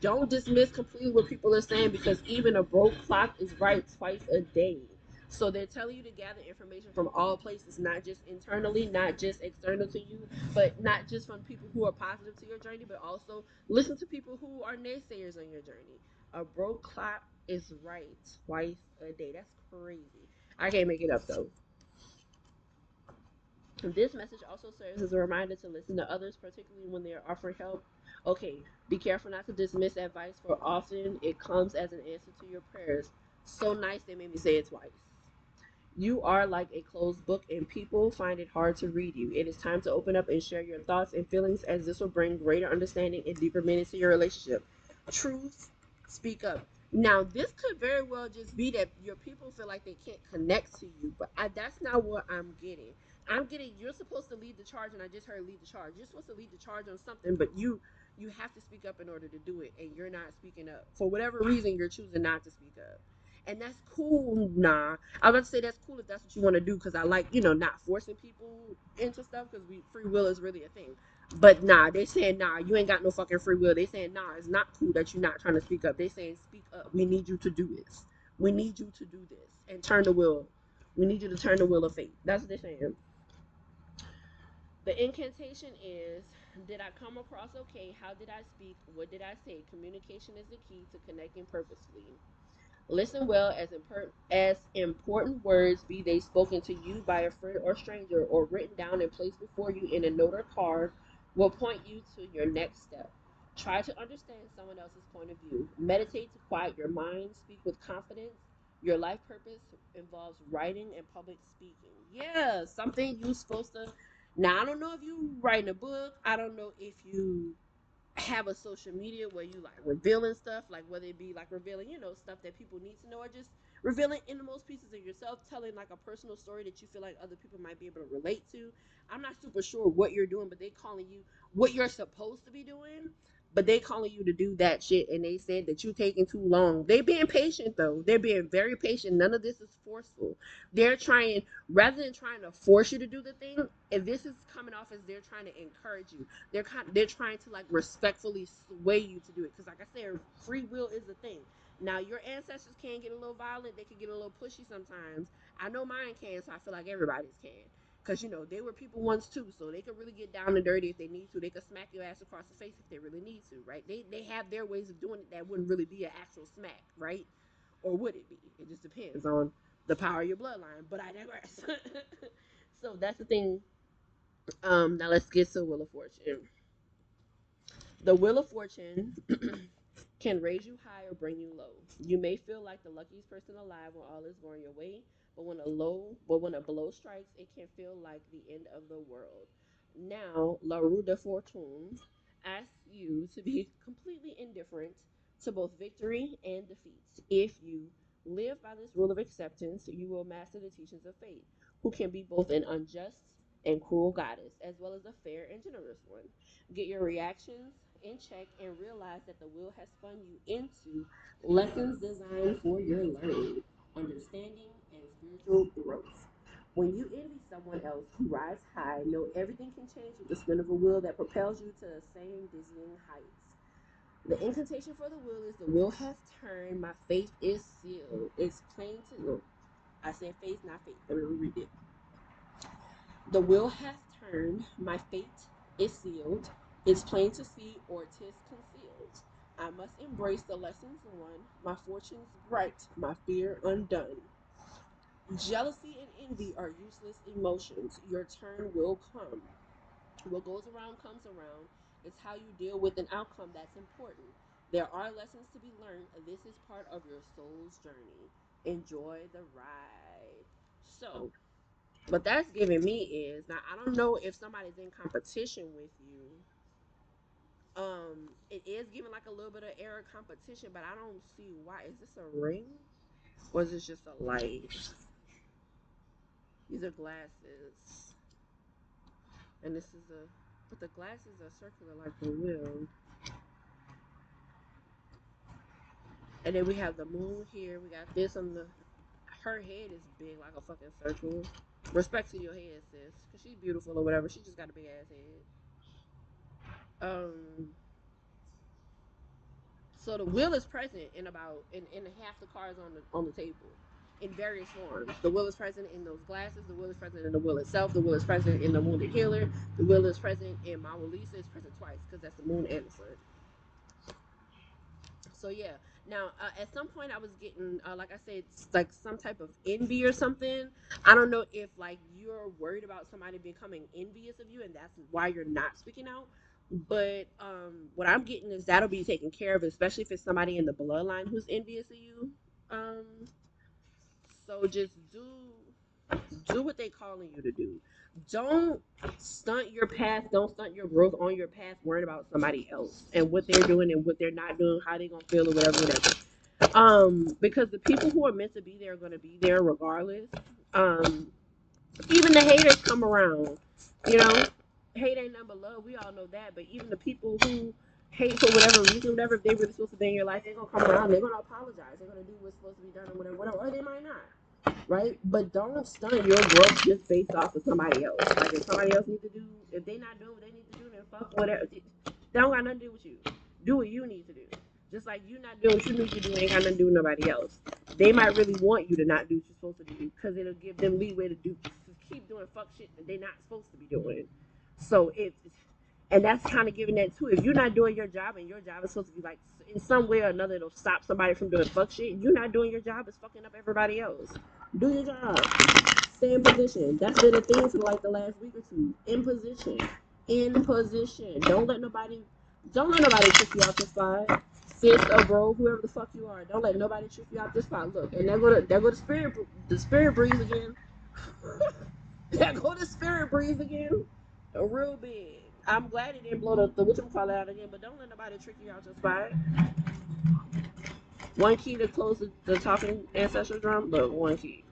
don't dismiss completely what people are saying because even a broke clock is right twice a day. So they're telling you to gather information from all places, not just internally, not just external to you, but not just from people who are positive to your journey, but also listen to people who are naysayers on your journey. A broke clock is right twice a day. That's crazy. I can't make it up though. This message also serves as a reminder to listen to others, particularly when they are offering help. Okay, be careful not to dismiss advice, for often it comes as an answer to your prayers. So nice they made me say it twice. You are like a closed book, and people find it hard to read you. It is time to open up and share your thoughts and feelings, as this will bring greater understanding and deeper meaning to your relationship. Truth, speak up. Now, this could very well just be that your people feel like they can't connect to you, but that's not what I'm getting. I'm getting you're supposed to lead the charge, and I just heard lead the charge. You're supposed to lead the charge on something, but you have to speak up in order to do it, and you're not speaking up. For whatever reason, you're choosing not to speak up. And that's cool. Nah, I was about to say that's cool if that's what you want to do because I like not forcing people into stuff because we free will is really a thing. But nah, they saying nah, you ain't got no fucking free will. They saying nah, it's not cool that you're not trying to speak up. They saying speak up. We need you to do this. We need you to do this and turn the wheel. We need you to turn the wheel of fate. That's what they're saying. The incantation is: did I come across okay? How did I speak? What did I say? Communication is the key to connecting purposefully. Listen well, as important words, be they spoken to you by a friend or stranger or written down and placed before you in a note or card, will point you to your next step. Try to understand someone else's point of view. Meditate to quiet your mind. Speak with confidence. Your life purpose involves writing and public speaking. Yeah, something you're supposed to. Now, I don't know if you writing a book. I don't know if you have a social media where you like revealing stuff, like whether it be like revealing, stuff that people need to know, or just revealing innermost pieces of yourself, telling like a personal story that you feel like other people might be able to relate to. I'm not super sure what you're doing, but they calling you what you're supposed to be doing, but they calling you to do that shit, and they said that you taking too long. They being patient though. They're being very patient. None of this is forceful. They're trying, rather than trying to force you to do the thing, if this is coming off as they're trying to encourage you, they're trying to like respectfully sway you to do it, because like I said, free will is a thing. Now your ancestors can get a little violent, they can get a little pushy sometimes. I know mine can, so I feel like everybody's can, because they were people once too, so they could really get down and dirty if they need to. They could smack your ass across the face if they really need to, right? They have their ways of doing it that wouldn't really be an actual smack, right? Or would it be? It just depends on the power of your bloodline, but I digress. So that's the thing. Now let's get to Wheel of Fortune. The Wheel of Fortune can raise you high or bring you low. You may feel like the luckiest person alive when all is going your way, but when a blow strikes, it can feel like the end of the world. Now, La Roue de Fortune asks you to be completely indifferent to both victory and defeat. If you live by this rule of acceptance, you will master the teachings of fate, who can be both an unjust and cruel goddess, as well as a fair and generous one. Get your reactions in check and realize that the wheel has spun you into lessons designed for your learning, understanding, and spiritual growth. When you envy someone else who rides high, know everything can change with the spin of a wheel that propels you to the same dizzying heights. The incantation for the wheel is the wheel has turned, my fate is sealed. It's plain to look. I said faith, not faith. Let me reread it. The wheel hath turned, my fate is sealed. It's plain to see, or 'tis concealed. I must embrace the lessons won, my fortunes bright, my fear undone. Jealousy and envy are useless emotions. Your turn will come. What goes around comes around. It's how you deal with an outcome that's important. There are lessons to be learned. This is part of your soul's journey. Enjoy the ride. So, what that's giving me is now I don't know if somebody's in competition with you. It is giving like a little bit of error competition, but I don't see why. Is this a ring or is this just a light? These are glasses, and this is a. But the glasses are circular like the wheel. And then we have the moon here. We got this on the. Her head is big like a fucking circle. Respect to your head, sis, cause she's beautiful or whatever. She just got a big ass head. So the wheel is present in about in half the cards on the table, in various forms. The wheel is present in those glasses. The wheel is present in the wheel itself. The wheel is present in the wounded healer. The wheel is present in Mama Lisa. It's present twice because that's the moon and the sun. So yeah. Now at some point I was getting like I said, like some type of envy or something. I don't know if like you're worried about somebody becoming envious of you and that's why you're not speaking out. But what I'm getting is that'll be taken care of, especially if it's somebody in the bloodline who's envious of you. Um, so just do what they calling you to do. Don't stunt your path. Don't stunt your growth on your path. Worried about somebody else and what they're doing and what they're not doing, how they gonna feel or whatever, whatever. Because the people who are meant to be there are gonna be there regardless. Um, Even the haters come around. You know, hate ain't nothing but love. We all know that. But even the people who hate for whatever reason, whatever, if they really supposed to be in your life, they're gonna come around. They're gonna apologize. They're gonna do what's supposed to be done or whatever, whatever. Or they might not. Right? But don't stunt your growth just based off of somebody else. Like if somebody else needs to do, if they not doing what they need to do, then fuck whatever. That don't got nothing to do with you. Do what you need to do. Just like you not doing what you need to do ain't got nothing to do with nobody else. They might really want you to not do what you're supposed to do because it'll give them leeway to keep doing fuck shit that they're not supposed to be doing. So and that's kind of giving that too. If you're not doing your job and your job is supposed to be like in some way or another it'll stop somebody from doing fuck shit, you're not doing your job, it's fucking up everybody else. Do your job. Stay in position. That's been a thing for like the last week or two. In position. In position. Don't let nobody trick you out your spot. Sis or bro, whoever the fuck you are. Don't let nobody trick you out this spot. Look, and there go the spirit breeze again. There go the spirit breeze again. Real big. I'm glad it didn't blow the whatchamacallit out again, but don't let nobody trick you out your spot. One key to close the talking ancestral drum, look, one key.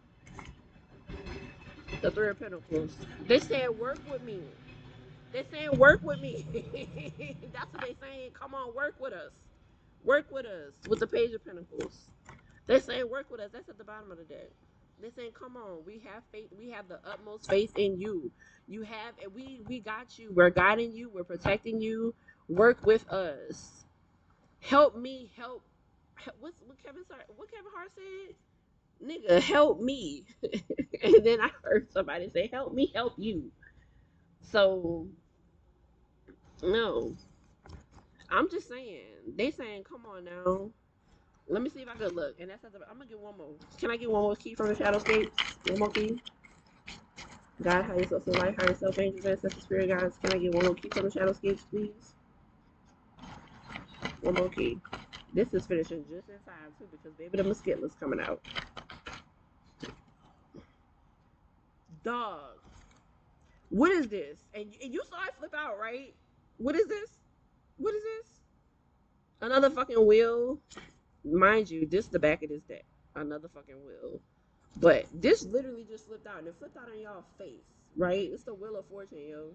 The Three of Pentacles. They said work with me. They saying work with me. That's what they saying. Come on, work with us. Work with us with the Page of Pentacles. They saying work with us. That's at the bottom of the deck. They saying, come on, we have faith. We have the utmost faith in you. You have, and we got you. We're guiding you. We're protecting you. Work with us. Help me. What Kevin Hart said? Nigga, help me. And then I heard somebody say, help me, help you. So no, I'm just saying. They saying, come on now. Let me see if I could look. And that's at the, I'm gonna get one more. Can I get one more key from the Shadowscape? One more key. God, higher self, life, higher self, angels, ancestors, spirit guides. Can I get one more key from the Shadowscapes, please? One more key. This is finishing just in time too, because baby, the mosquitoes coming out. Dog. What is this? And you saw it flip out, right? What is this? What is this? Another fucking wheel. Mind you, this is the back of this deck. Another fucking wheel. But this literally just flipped out. And it flipped out on y'all face, right? It's the Wheel of Fortune, yo.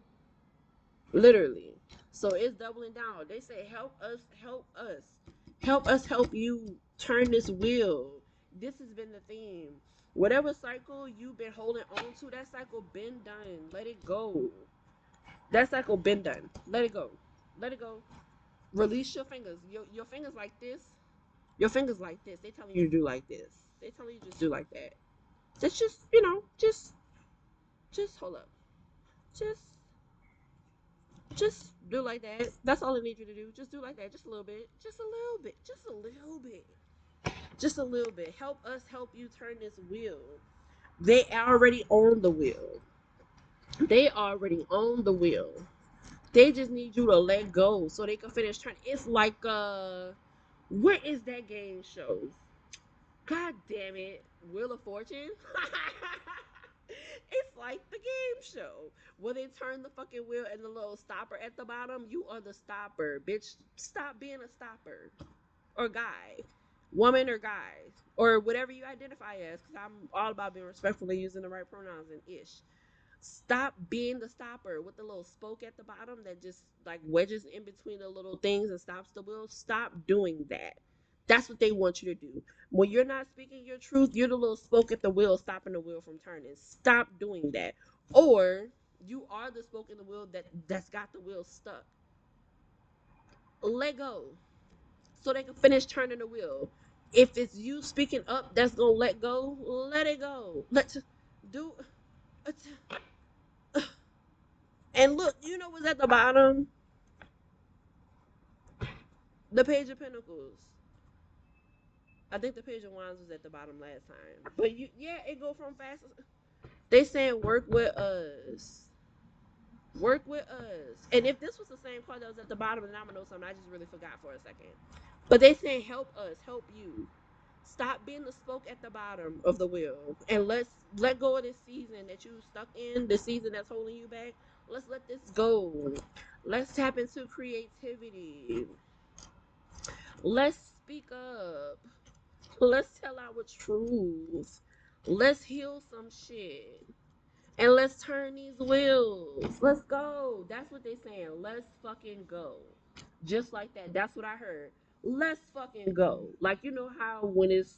Literally. So it's doubling down. They say, help us, help us. Help us help you turn this wheel. This has been the theme. Whatever cycle you've been holding on to, that cycle been done. Let it go. That cycle been done. Let it go. Let it go. Release your fingers. Your fingers like this. Your fingers like this. They telling you to do like this. They telling you just do like that. Just just hold up. Just just do like that. That's all I need you to do. Just do like that. Just a little bit. Just a little bit. Just a little bit. Just a little bit. Help us help you turn this wheel. They already own the wheel. They already own the wheel. They just need you to let go so they can finish turning. It's like what is that game show? God damn it. Wheel of Fortune? It's like the game show where they turn the fucking wheel and the little stopper at the bottom. You are the stopper. Bitch, stop being a stopper. Or guy. Woman or guy. Or whatever you identify as. Because I'm all about being respectful and using the right pronouns and ish. Stop being the stopper with the little spoke at the bottom that just like wedges in between the little things and stops the wheel. Stop doing that. That's what they want you to do. When you're not speaking your truth, you're the little spoke at the wheel stopping the wheel from turning. Stop doing that. Or you are the spoke in the wheel that's got the wheel stuck. Let go so they can finish turning the wheel. If it's you speaking up that's gonna let go, let it go. Let's do. And look, you know what's at the bottom? The Page of Pentacles. I think the Page of Wands was at the bottom last time. But it go from fast. They saying work with us. Work with us. And if this was the same card that was at the bottom, then I'm gonna know something. I just really forgot for a second. But they saying help us, help you. Stop being the spoke at the bottom of the wheel. And let's let go of this season that you stuck in, the season that's holding you back. Let's let this go. Let's tap into creativity. Let's speak up. Let's tell our truth. Let's heal some shit. And let's turn these wheels. Let's go. That's what they saying. Let's fucking go. Just like that. That's what I heard. Let's fucking go. Like, you know how when it's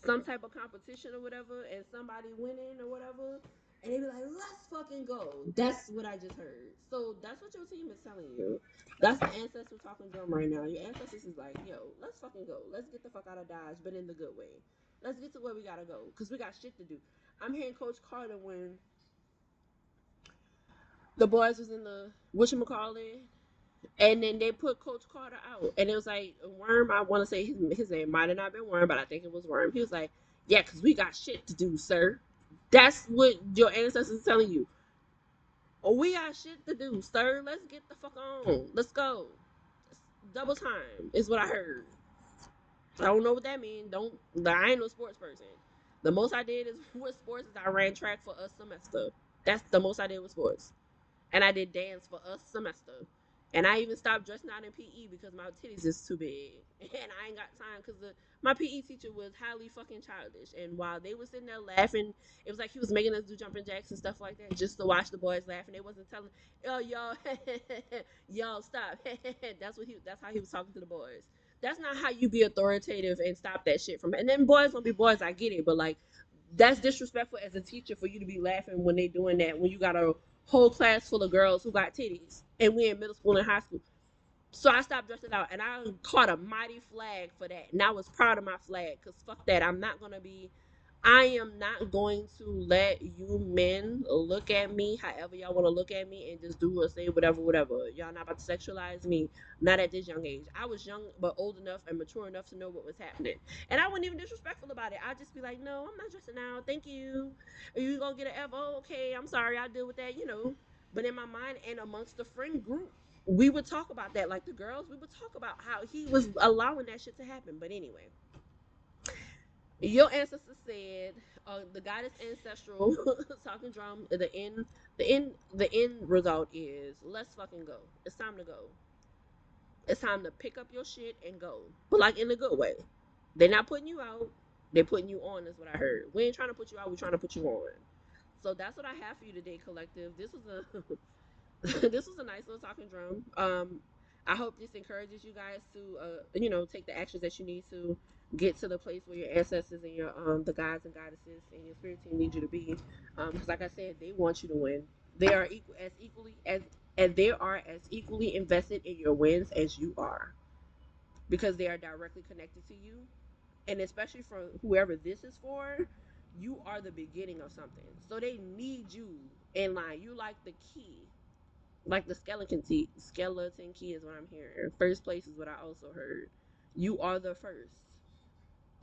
some type of competition or whatever and somebody winning or whatever, and they be like, let's fucking go. That's what I just heard. So that's what your team is telling you. That's the ancestral talking drum right now. Your ancestors is like, yo, let's fucking go. Let's get the fuck out of Dodge, but in the good way. Let's get to where we gotta go, because we got shit to do. I'm hearing Coach Carter when the boys was in the whatchamacallit, and then they put Coach Carter out, and it was like Worm. I want to say his name might have not been Worm, but I think it was Worm. He was like, "Yeah, because we got shit to do, sir." That's what your ancestors are telling you. Oh, we got shit to do, sir. Let's get the fuck on. Let's go. Double time is what I heard. I don't know what that means. I ain't no sports person. The most I did is with sports is I ran track for a semester. That's the most I did with sports. And I did dance for a semester. And I even stopped dressing out in PE because my titties is too big. And I ain't got time because my PE teacher was highly fucking childish. And while they were sitting there laughing, it was like he was making us do jumping jacks and stuff like that just to watch the boys laugh. And they wasn't telling, oh, y'all, y'all stop. That's how he was talking to the boys. That's not how you be authoritative and stop that shit from. And then boys gonna be boys, I get it, but like that's disrespectful as a teacher for you to be laughing when they doing that when you got a whole class full of girls who got titties and we in middle school and high school. So I stopped dressing out and I caught a mighty flag for that. And I was proud of my flag because fuck that. I am not going to let you men look at me however y'all want to look at me and just do or say whatever. Y'all not about to sexualize me. Not at this young age. I was young but old enough and mature enough to know what was happening. And I wasn't even disrespectful about it. I'd just be like, no, I'm not dressing out. Thank you. Are you going to get an F? Oh, okay. I'm sorry. I'll deal with that. But in my mind and amongst the friend group, we would talk about that. Like the girls, we would talk about how he was allowing that shit to happen. But anyway, your ancestors said the goddess ancestral talking drum. The end result is let's fucking go. It's time to go. It's time to pick up your shit and go. But like in a good way. They're not putting you out. They're putting you on. Is what I heard. We ain't trying to put you out. We're trying to put you on. So that's what I have for you today, collective. This was a this was a nice little talking drum. I hope this encourages you guys to, take the actions that you need to get to the place where your ancestors and your the gods and goddesses and your spirit team need you to be. Because like I said, they want you to win. They are equally and they are as equally invested in your wins as you are, because they are directly connected to you. And especially for whoever this is for, you are the beginning of something. So they need you in line. You like the key. Like the skeleton key is what I'm hearing. First place is what I also heard. You are the first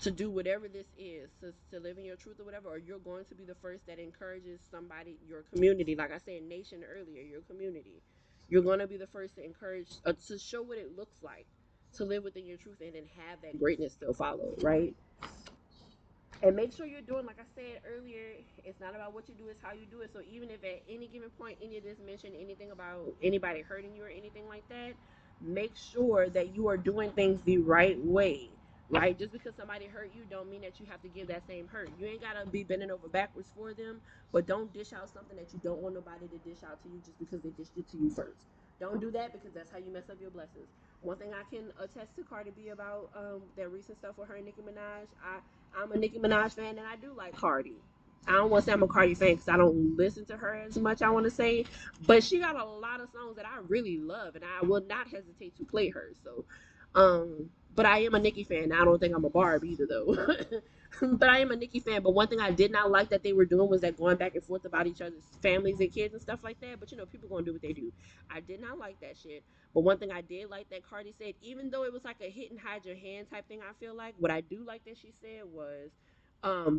to do whatever this is, to live in your truth or whatever, or you're going to be the first that encourages somebody, your community. Like I said, nation earlier, your community. You're going to be the first to encourage, to show what it looks like to live within your truth and then have that greatness still follow, right? And make sure you're doing, like I said earlier, it's not about what you do, it's how you do it. So even if at any given point any of this mentioned anything about anybody hurting you or anything like that, make sure that you are doing things the right way. Right? Just because somebody hurt you don't mean that you have to give that same hurt. You ain't gotta be bending over backwards for them, but don't dish out something that you don't want nobody to dish out to you just because they dished it to you first. Don't do that, because that's how you mess up your blessings. One thing I can attest to Cardi B about that recent stuff with her and Nicki Minaj, I'm a Nicki Minaj fan, and I do like Cardi. I don't want to say I'm a Cardi fan because I don't listen to her as much, I want to say. But she got a lot of songs that I really love, and I will not hesitate to play her. So, but I am a Nicki fan. I don't think I'm a Barb either, though. But I am a Nicki fan. But one thing I did not like that they were doing was that going back and forth about each other's families and kids and stuff like that. But, people going to do what they do. I did not like that shit. But one thing I did like that Cardi said, even though it was like a hit and hide your hand type thing, I feel like, what I do like that she said was,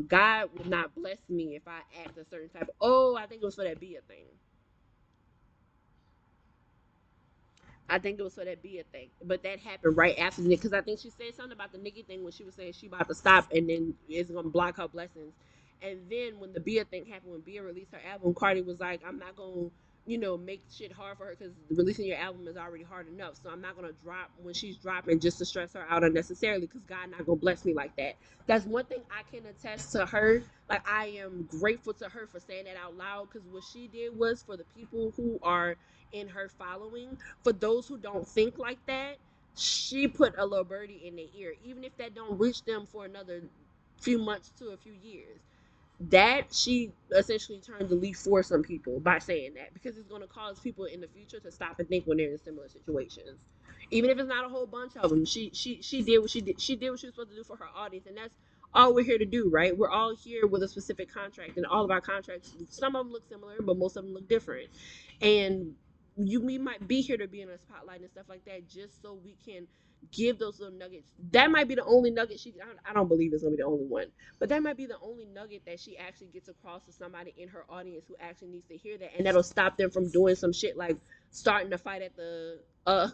God would not bless me if I act a certain type of, oh, I think it was for that be a thing. I think it was for that be a thing. But that happened right after the, because I think she said something about the Nicki thing when she was saying she about to stop and then it's gonna block her blessings. And then when the Bia thing happened, when Bia released her album, Cardi was like, I'm not gonna, make shit hard for her because releasing your album is already hard enough. So I'm not gonna drop when she's dropping just to stress her out unnecessarily, because God not gonna bless me like that. That's one thing I can attest to her. Like, I am grateful to her for saying that out loud, because what she did was for the people who are in her following, for those who don't think like that, she put a little birdie in their ear, even if that don't reach them for another few months to a few years. That she essentially turned the leaf for some people by saying that, because it's going to cause people in the future to stop and think when they're in similar situations, even if it's not a whole bunch of them. She did what she did. She did what she was supposed to do for her audience, and that's all we're here to do, right? We're all here with a specific contract, and all of our contracts, some of them look similar, but most of them look different. And we might be here to be in a spotlight and stuff like that, just so we can give those little nuggets. That might be the only nugget I don't believe it's gonna be the only one, but that might be the only nugget that she actually gets across to somebody in her audience who actually needs to hear that, and that'll stop them from doing some shit like starting to fight at the I was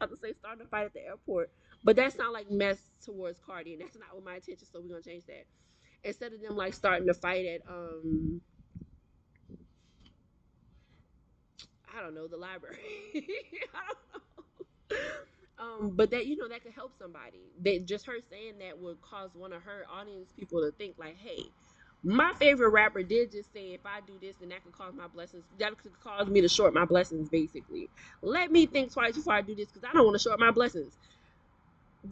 about to say starting to fight at the airport, but that sounds like mess towards Cardi, and that's not what my intention. So we're gonna change that. Instead of them like starting to fight at I don't know, the library. I don't know. But that, that could help somebody. That just her saying that would cause one of her audience people to think like, hey, my favorite rapper did just say if I do this, then that could cause my blessings. That could cause me to short my blessings, basically. Let me think twice before I do this, because I don't want to short my blessings.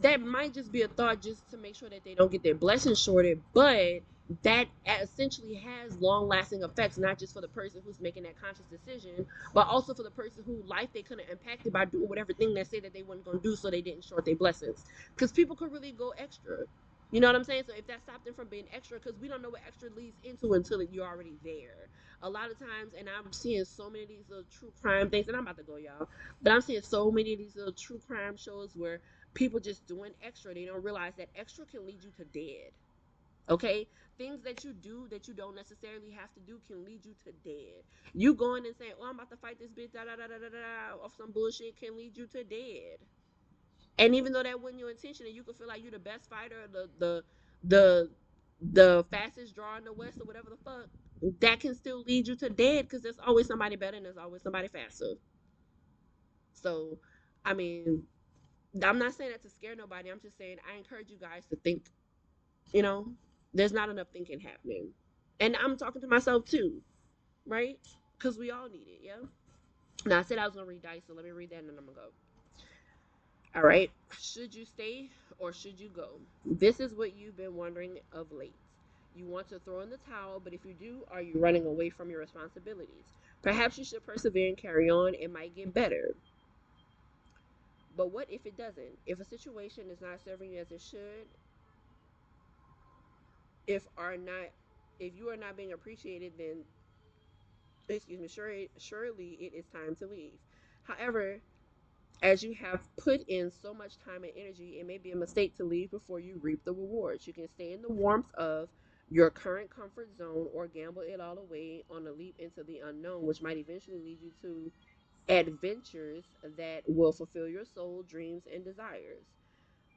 That might just be a thought just to make sure that they don't get their blessings shorted, but that essentially has long lasting effects, not just for the person who's making that conscious decision, but also for the person whose life they couldn't impact it by doing whatever thing they said that they weren't going to do, so they didn't short their blessings. Because people could really go extra. You know what I'm saying? So if that stopped them from being extra, because we don't know what extra leads into until you're already there. A lot of times, and I'm seeing so many of these little true crime things, and I'm about to go, y'all, but I'm seeing so many of these little true crime shows where people just doing extra. They don't realize that extra can lead you to dead. Okay? Things that you do that you don't necessarily have to do can lead you to dead. You going and saying, "Oh, I'm about to fight this bitch," da da da da da da, off some bullshit, can lead you to dead. And even though that wasn't your intention, and you could feel like you're the best fighter, the the fastest draw in the West, or whatever the fuck, that can still lead you to dead, because there's always somebody better and there's always somebody faster. So, I mean, I'm not saying that to scare nobody. I'm just saying I encourage you guys to think. You know, there's not enough thinking happening, and I'm talking to myself too, right? Because we all need it. Yeah. Now I said I was gonna read dice, so let me read that, and then I'm gonna go. All right. Should you stay or should you go? This is what you've been wondering of late. You want to throw in the towel, but if you do, are you running away from your responsibilities? Perhaps you should persevere and carry on. It might get better. But what if it doesn't? If a situation is not serving you as it should, if are not if you are not being appreciated, then excuse me, surely it is time to leave. However, as you have put in so much time and energy, it may be a mistake to leave before you reap the rewards. You can stay in the warmth of your current comfort zone or gamble it all away on a leap into the unknown, which might eventually lead you to adventures that will fulfill your soul, dreams, and desires.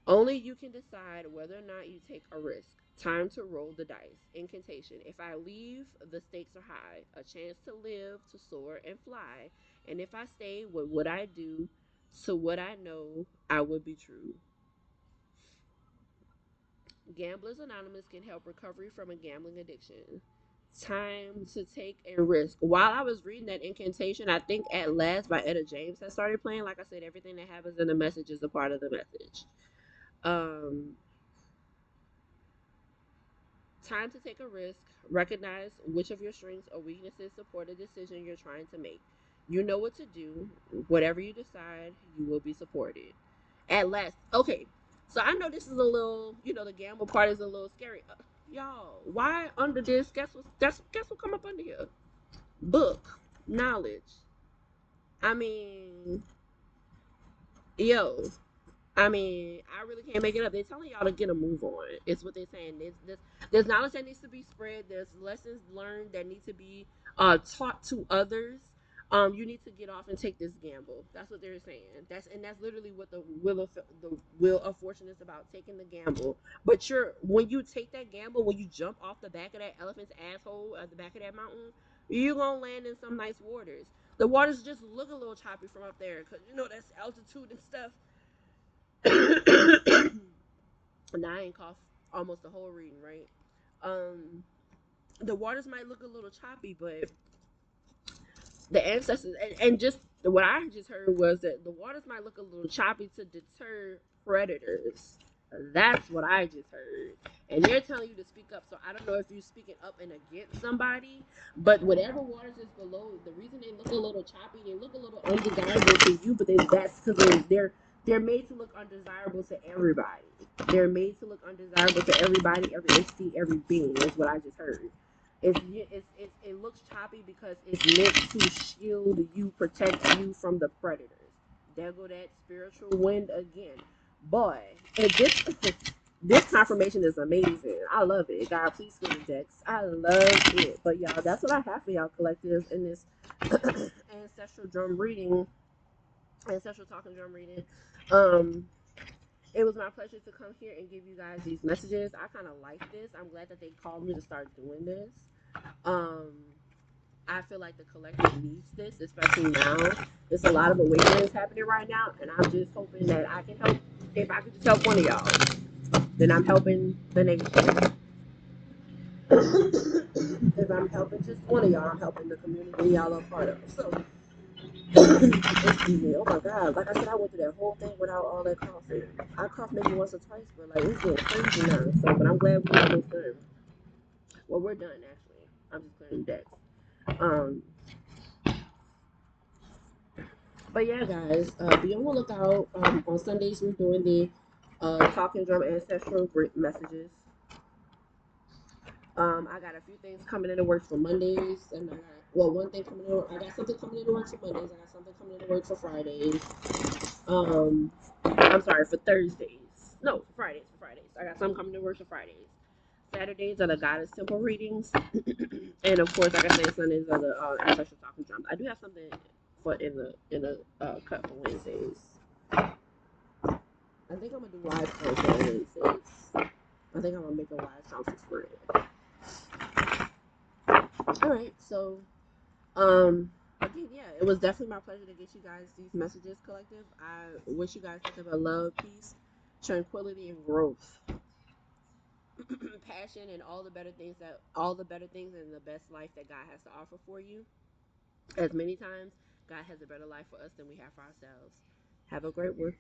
Only you can decide whether or not you take a risk. Time to roll the dice. Incantation. If I leave, the stakes are high. A chance to live, to soar, and fly. And if I stay, what would I do? To what I know, I would be true. Gamblers Anonymous can help recovery from a gambling addiction. Time to take a risk. While I was reading that incantation, I think At Last by Etta James has started playing. Like I said, everything that happens in the message is a part of the message. Um, Time to take a risk. Recognize which of your strengths or weaknesses support a decision you're trying to make. You know what to do. Whatever you decide, you will be supported. At last. Okay. So I know this is a little, the gamble part is a little scary. Y'all, why under this? Guess what come up under here? Book. Knowledge. I mean, yo, I really can't make it up. They're telling y'all to get a move on. It's what they're saying. There's knowledge that needs to be spread. There's lessons learned that need to be taught to others. You need to get off and take this gamble. That's what they're saying. That's literally what the wheel of fortune is about. Taking the gamble. But when you take that gamble, when you jump off the back of that elephant's asshole at the back of that mountain, you're gonna land in some nice waters. The waters just look a little choppy from up there because that's altitude and stuff. And I ain't coughed almost the whole reading, right? Um, the waters might look a little choppy, but the ancestors and just what I just heard was that the waters might look a little choppy to deter predators. That's what I just heard. And they're telling you to speak up. So I don't know if you're speaking up and against somebody, but whatever waters is below, the reason they look a little choppy, they look a little undesirable to you, but that's because they're made to look undesirable to everybody. They're made to look undesirable to everybody, every entity, every being. Is what I just heard. It looks choppy because it's meant to shield you, protect you from the predators. There go that spiritual wind again. Boy, and this confirmation is amazing. I love it. God, please spin the decks. I love it. But y'all, that's what I have for y'all collective in this ancestral drum reading, ancestral talking drum reading. It was my pleasure to come here and give you guys these messages. I kind of like this. I'm glad that they called me to start doing this. I feel like the collective needs this, especially now. There's a lot of awakenings happening right now, and I'm just hoping that I can help. If I could just help one of y'all, then I'm helping the nation. If I'm helping just one of y'all, I'm helping the community y'all are part of. So, excuse me. Oh my God! Like I said, I went through that whole thing without all that coughing. I coughed maybe once or twice, but like it's getting crazy now. So, but I'm glad we're almost done. Well, we're done actually. I'm just clearing the decks. Um, But yeah, guys, be on the lookout. On Sundays, we're doing the Talking Drum Ancestral messages. I got a few things coming in the works for Mondays, and one thing coming in. I got something coming in the works for Mondays. I got something coming in the works for Fridays. I'm sorry, for Thursdays. No, for Fridays. For Fridays, I got something coming in the works for Fridays. Saturdays are the Goddess Temple readings, and of course, like I said, Sundays are the Ancestral Talking Drums. I do have something for in the cut for Wednesdays. I think I'm gonna do live content on Wednesdays. I think I'm gonna make a live content for it. All right, so again, yeah, it was definitely my pleasure to get you guys these messages, collective. I wish you guys nothing but love, peace, tranquility, and growth, passion, and all the better things and the best life that God has to offer for you. As many times, God has a better life for us than we have for ourselves. Have a great one.